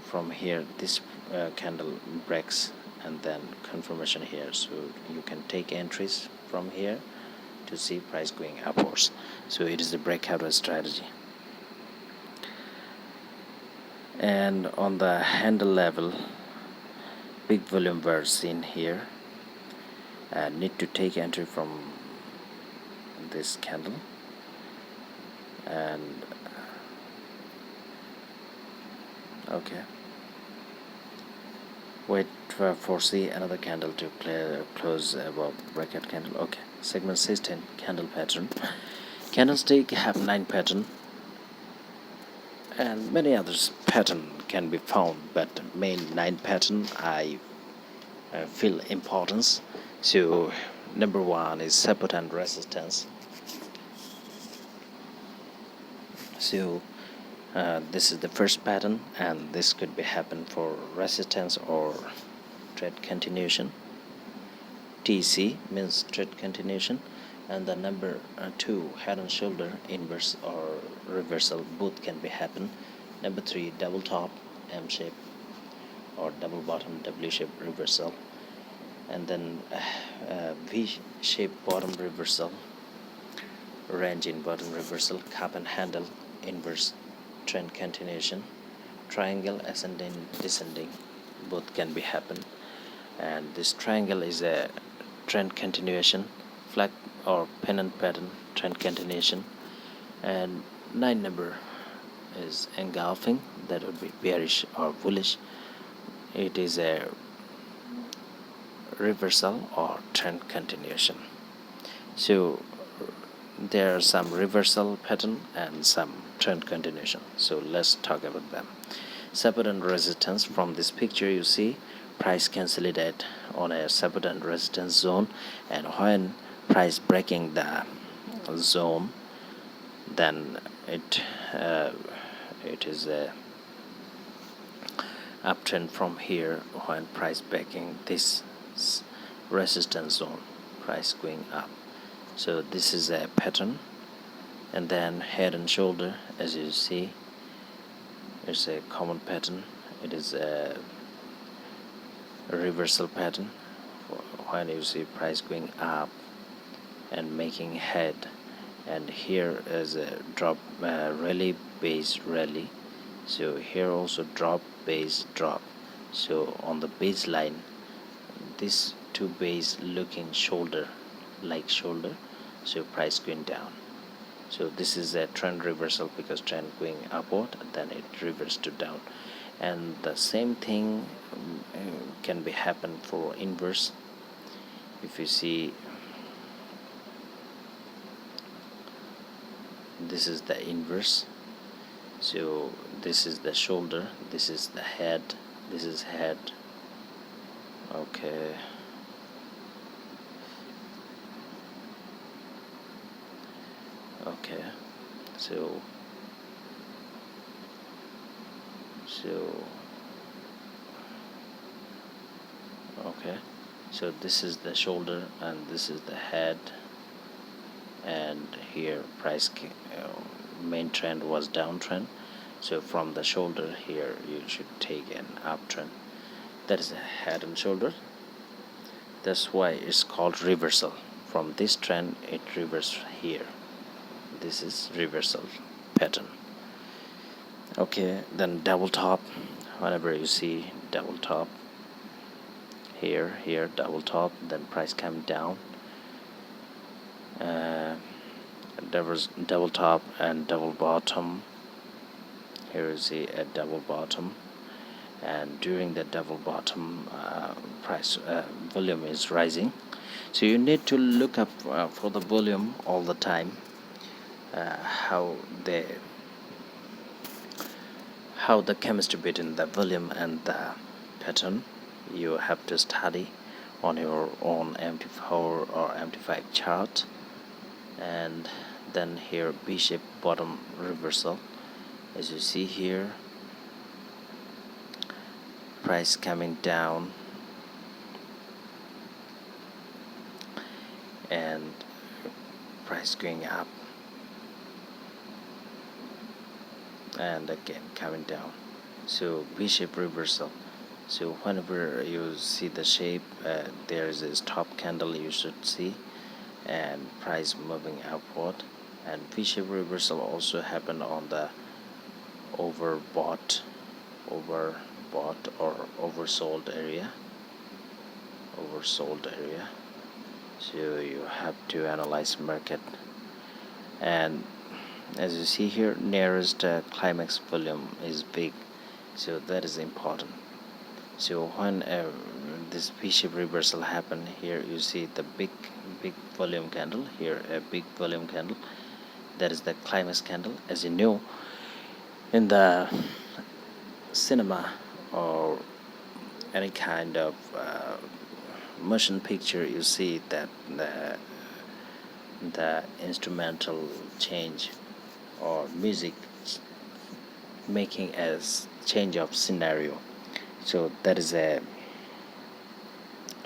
S1: from here, this candle breaks and then confirmation here, so you can take entries from here to see price going upwards. So it is the breakout strategy. And on the handle level, big volume were seen here, and need to take entry from this candle and okay, wait for see another candle to close above breakout candle. Okay, segment 16 candle pattern. Candlestick have 9 pattern, and many others pattern can be found, but main 9 pattern I feel importance. So number 1 is support and resistance. So this is the first pattern, and this could be happen for resistance or trade continuation. TC means trade continuation, and the number 2 head and shoulder inverse or reversal, both can be happen. Number 3 double top M shape or double bottom W shape reversal, and then V shape bottom reversal, range in bottom reversal, cup and handle inverse trend continuation, triangle ascending descending, both can be happen. And this triangle is a trend continuation, flag or pennant pattern trend continuation. And 9 number is engulfing, that would be bearish or bullish. It is a reversal or trend continuation. So there are some reversal pattern and some trend continuation, so let's talk about them. Support and resistance. From this picture you see price consolidate on a support and resistance zone, and when price breaking the zone, then it is a uptrend from here. When price breaking this resistance zone, price going up. So this is a pattern. And then head and shoulder, as you see, it's a common pattern. It is a reversal pattern when you see price going up and making head, and here is a drop, rally base rally. So here also drop base drop. So on the baseline, this two base looking shoulder, like shoulder, so price going down. So this is a trend reversal because trend going upward, then it reversed to down. And the same thing can be happen for inverse. If you see, this is the inverse. So this is the shoulder, this is the head, this is head. Okay, okay, so okay, so this is the shoulder and this is the head, and here price main trend was downtrend. So from the shoulder here you should take an uptrend. That is a head and shoulder. That's why it's called reversal. From this trend it reversed here. This is reversal pattern. Okay, then double top. Whenever you see double top, here double top, then price come down. There was double top and double bottom, here you see a double bottom, and during the double bottom price volume is rising. So you need to look up for the volume all the time, how the chemistry between the volume and the pattern you have to study on your own MT4 or MT5 chart. And then here V-shape bottom reversal, as you see here, price coming down and price going up and again coming down. So V-shape reversal. So whenever you see the shape, there is this top candle you should see, and price moving upward. And V-shape reversal also happened on the overbought or oversold area. So you have to analyze market. And as you see here, nearest climax volume is big, so that is important. So when this V-shape reversal happen, here you see the big volume candle, here a big volume candle, that is the climax candle. As you know, in the cinema or any kind of motion picture, you see that the instrumental change or music making a change of scenario. So that is a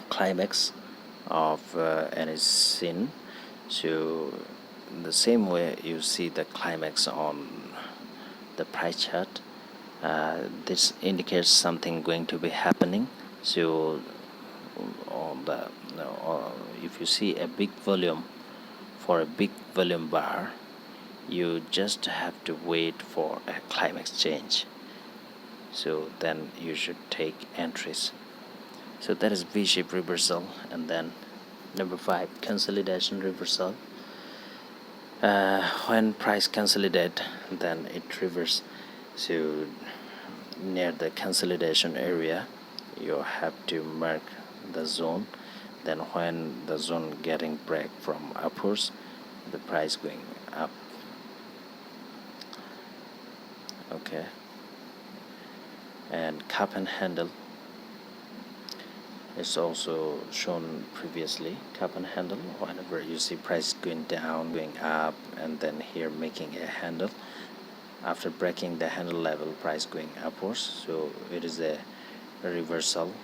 S1: climax of any scene. So the same way you see the climax on the price chart, this indicates something going to be happening. So on the if you see a big volume for a big volume bar, you just have to wait for a climax change. So then you should take entries. So that is V-shape reversal. And then number 5, consolidation reversal. When price consolidate, then it reverse. So near the consolidation area, you have to mark the zone. Then when the zone getting break from upwards, the price going up. Okay. And cup and handle is also shown previously. Cup and handle, whenever you see price going down, going up, and then here making a handle, after breaking the handle level, price going upwards. So it is a reversal.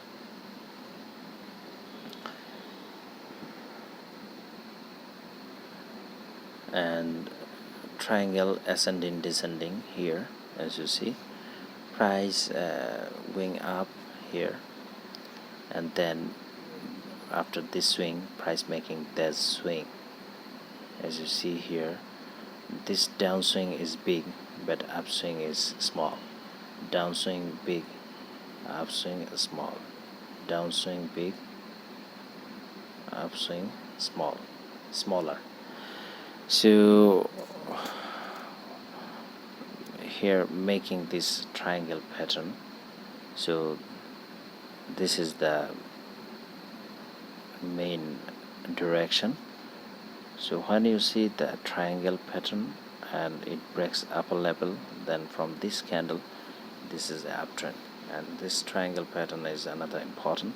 S1: And triangle ascending descending, here as you see price going up here, and then after this swing, price making that swing. As you see here, this downswing is big but upswing is small. Downswing big, upswing small. Downswing big, upswing smaller. So here making this triangle pattern. So this is the main direction. So when you see the triangle pattern and it breaks upper level, then from this candle, this is the uptrend, and this triangle pattern is another important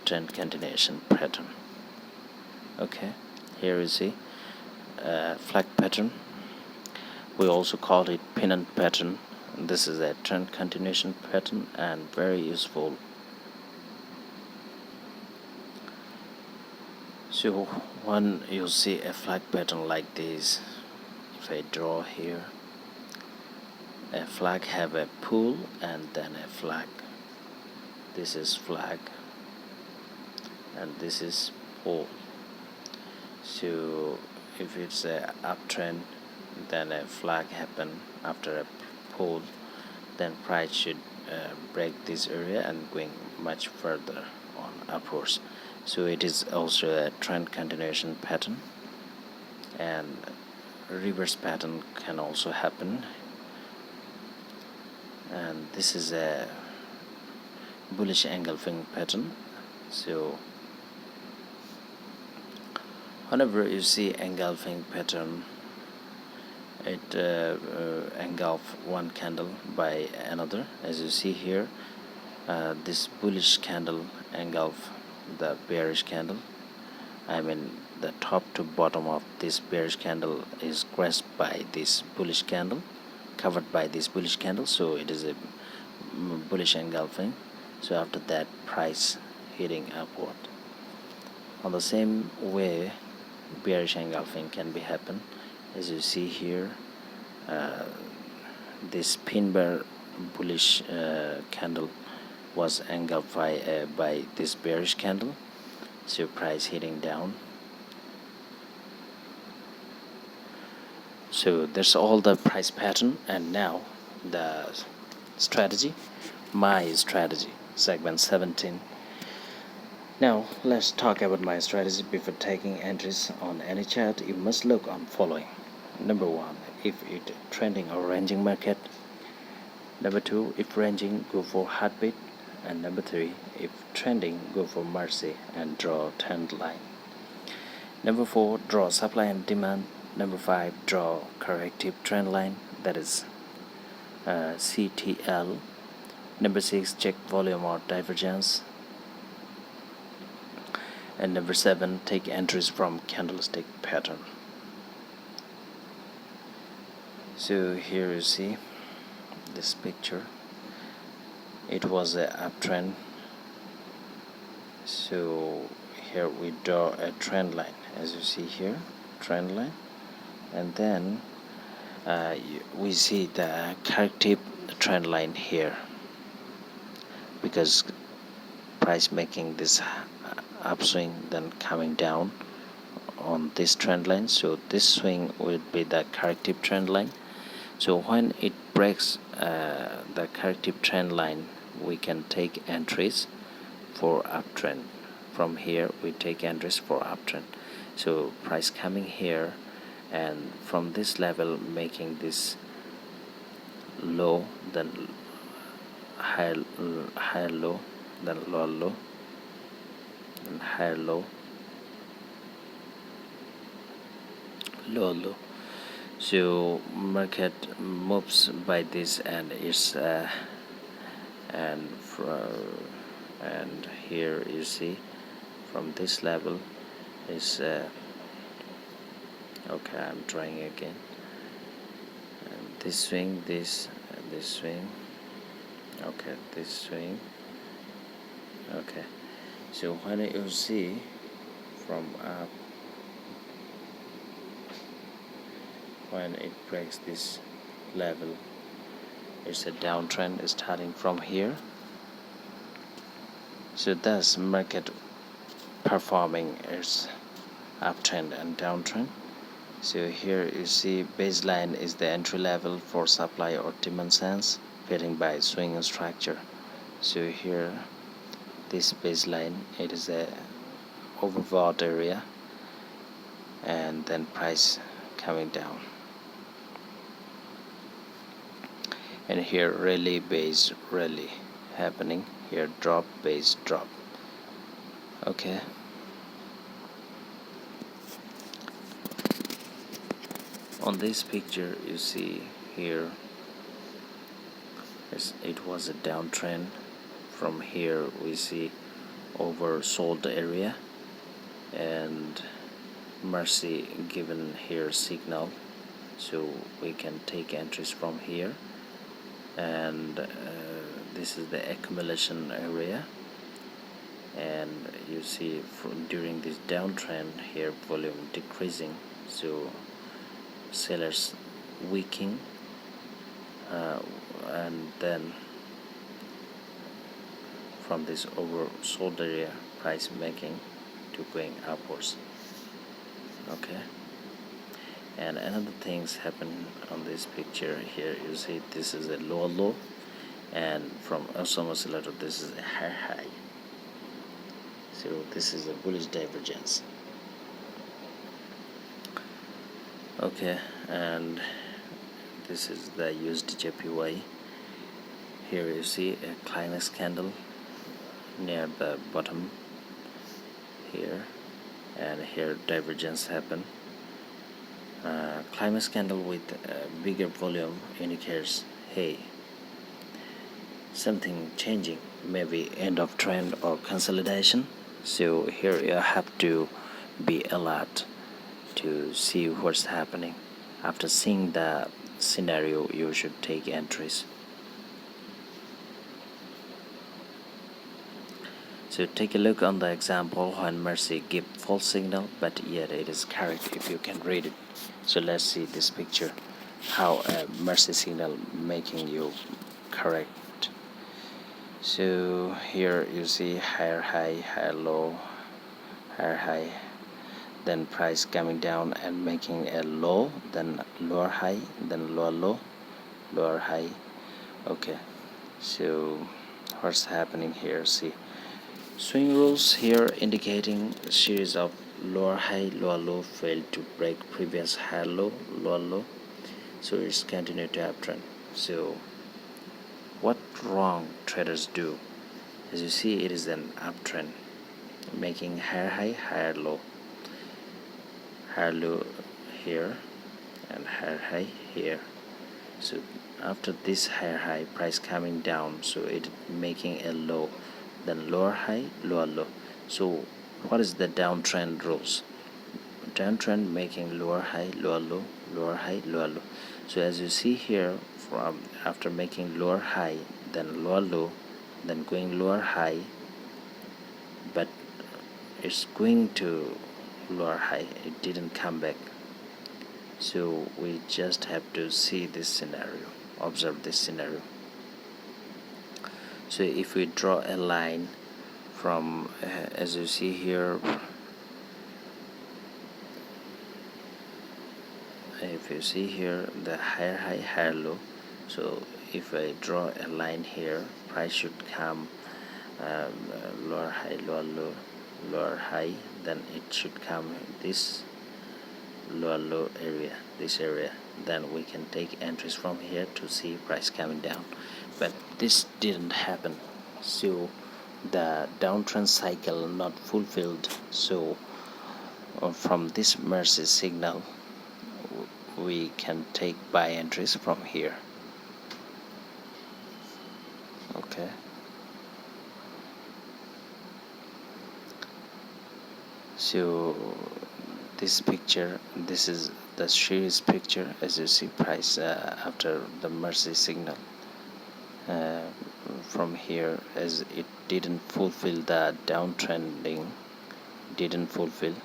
S1: trend continuation pattern. Okay, here you see flag pattern. We also call it pennant pattern. This is a trend continuation pattern and very useful. So when you see a flag pattern like this, if I draw here, a flag have a pull and then a flag. This is flag and this is pull. So if it's a uptrend, then a flag happen after a pull, then price should break this area and going much further on upwards. So it is also a trend continuation pattern, and reverse pattern can also happen. this is a bullish engulfing pattern. So whenever you see engulfing pattern, it engulf one candle by another. As you see here, this bullish candle engulf the bearish candle. I mean, the top to bottom of this bearish candle is grasped by this bullish candle, covered by this bullish candle, so it is a bullish engulfing. So after that, price hitting upward. On the same way, bearish engulfing can be happen. As you see here, this pin bar bullish candle was engulfed by this bearish candle, so price hitting down. So that's all the price pattern. And now the strategy, my strategy, segment 17. Now let's talk about my strategy. Before taking entries on any chart, you must look on following. Number 1, if it trending or ranging market. Number 2, if ranging, go for heartbeat. And number 3, if trending, go for MARSI and draw trend line. Number 4, draw supply and demand. Number 5, draw corrective trend line, that is CTL. Number 6, check volume or divergence. And number 7, take entries from candlestick pattern. So here you see this picture. It was an uptrend. So here we draw a trend line, as you see here, trend line, and then we see the corrective trend line here, because price making this upswing then coming down on this trend line. So this swing will be the corrective trend line. So when it breaks the corrective trend line, we can take entries for uptrend. From here we take entries for uptrend. So price coming here, and from this level making this low, then higher low, then lower low, and higher low, lower low. So market moves by this, and it's and here you see from this level is okay, I'm trying again, and this swing, this swing, okay, this swing, okay. So when you see from up, when it breaks this level, it's a downtrend starting from here. So thus market performing its uptrend and downtrend. So here you see baseline is the entry level for supply or demand sense, fitting by swing structure. So here this baseline, it is a overbought area, and then price coming down. And here rally base rally happening, here drop base drop. Okay, on this picture you see here it was a downtrend. From here we see oversold area, and MARSI given here signal, so we can take entries from here. And this is the accumulation area, and you see from during this downtrend here volume decreasing, so sellers weakening, and then from this oversold area price making to going upwards. Okay, and another things happen on this picture. Here you see this is a lower low, and from awesome oscillator this is a high high. So this is a bullish divergence. Okay, and this is the USD JPY. Here you see a climax candle near the bottom here, and here divergence happen. Climax candle with bigger volume indicates, hey, something changing, maybe end of trend or consolidation. So here you have to be alert to see what's happening. After seeing the scenario, you should take entries. So take a look on the example when MARSI give false signal, but yet it is correct if you can read it. So let's see this picture, how a MARSI signal making you correct. So here you see higher high, higher low, higher high, then price coming down and making a low, then lower high, then lower low, lower high. Okay, so what's happening here? See, swing rules here indicating a series of lower high, lower low failed to break previous high low, lower low, so it's continued to uptrend. So what wrong traders do? As you see, it is an uptrend, making higher high, higher low here, and higher high here. So after this higher high, price coming down, so it making a low, then lower high, lower low. So what is the downtrend rules? Downtrend making lower high, lower low, lower high, lower low. So as you see here, from after making lower high, then lower low, then going lower high, but it's going to lower high, it didn't come back. So we just have to see this scenario, observe this scenario. So if we draw a line from as you see here, if you see here the higher high, higher low, so if I draw a line here, price should come lower high, lower low, lower high, then it should come this lower low area, this area, then we can take entries from here to see price coming down. But this didn't happen, so the downtrend cycle not fulfilled. So from this MARSI signal we can take buy entries from here. Okay, so this picture, this is the series picture. As you see, price after the MARSI signal from here, as it didn't fulfill the downtrending, didn't fulfill,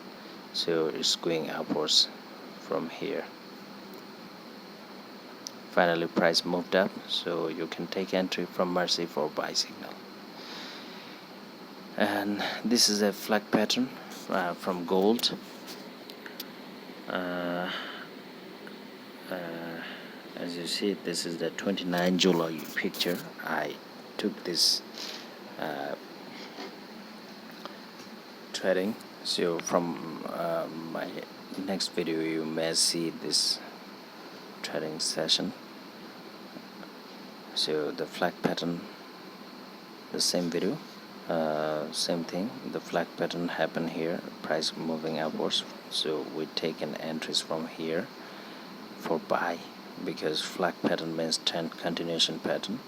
S1: so it's going upwards from here. Finally price moved up, so you can take entry from MARSI for buy signal. And this is a flag pattern from gold. As you see, this is the 29 July picture. I took this trading, so from my next video you may see this trading session. So the flag pattern, the same video, same thing, the flag pattern happened here, price moving upwards, so we taken entries from here for buy, because flag pattern means trend continuation pattern.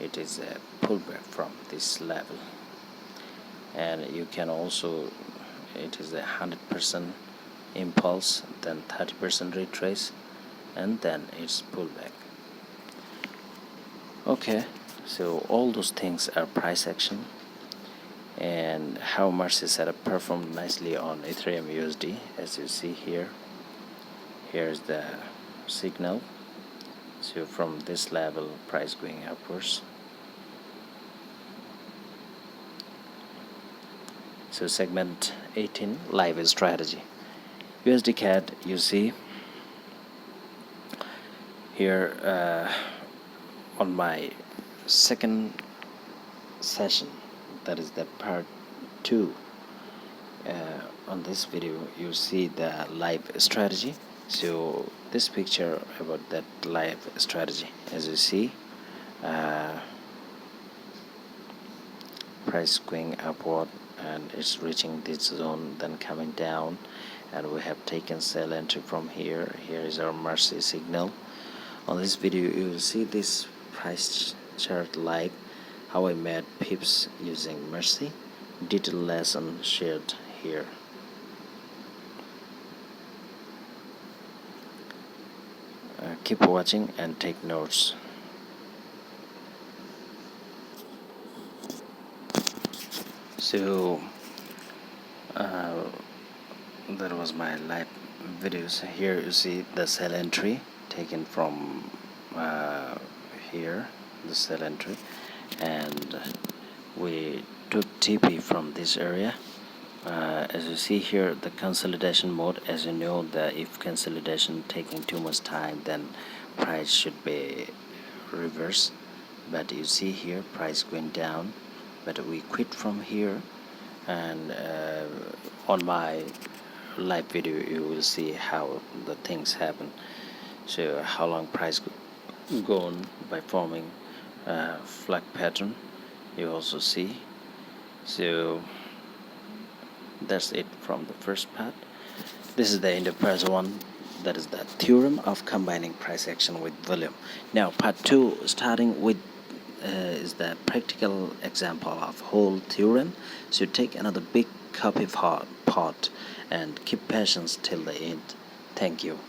S1: It is a pullback from this level, and you can also, it is a 100% impulse, then 30% retrace, and then it's pullback. Okay, so all those things are price action, and how MARSI setup performed nicely on Ethereum USD. As you see here, here's the signal, so from this level price going upwards. So segment 18, live strategy. USD CAD, you see here on my second session, that is the part 2. On this video you see the live strategy. So this picture about that live strategy, as you see, price going upward and it's reaching this zone, then coming down, and we have taken sell entry from here. Here is our MARSI signal. On this video you will see this price chart live, how I made pips using MARSI. Detailed lesson shared here. Keep watching and take notes. So that was my live videos. Here you see the sell entry taken from here, the sell entry, and we took TP from this area. As you see here, the consolidation mode, as you know, that if consolidation taking too much time, then price should be reverse. But you see here price going down, but we quit from here, and on my live video you will see how the things happen. So how long price gone by forming flag pattern, you also see. So that's it from the first part. This is the enterprise one, that is the theorem of combining price action with volume. Now part 2, starting with is the practical example of whole theorem. So take another big copy pot and keep patience till the end. Thank you.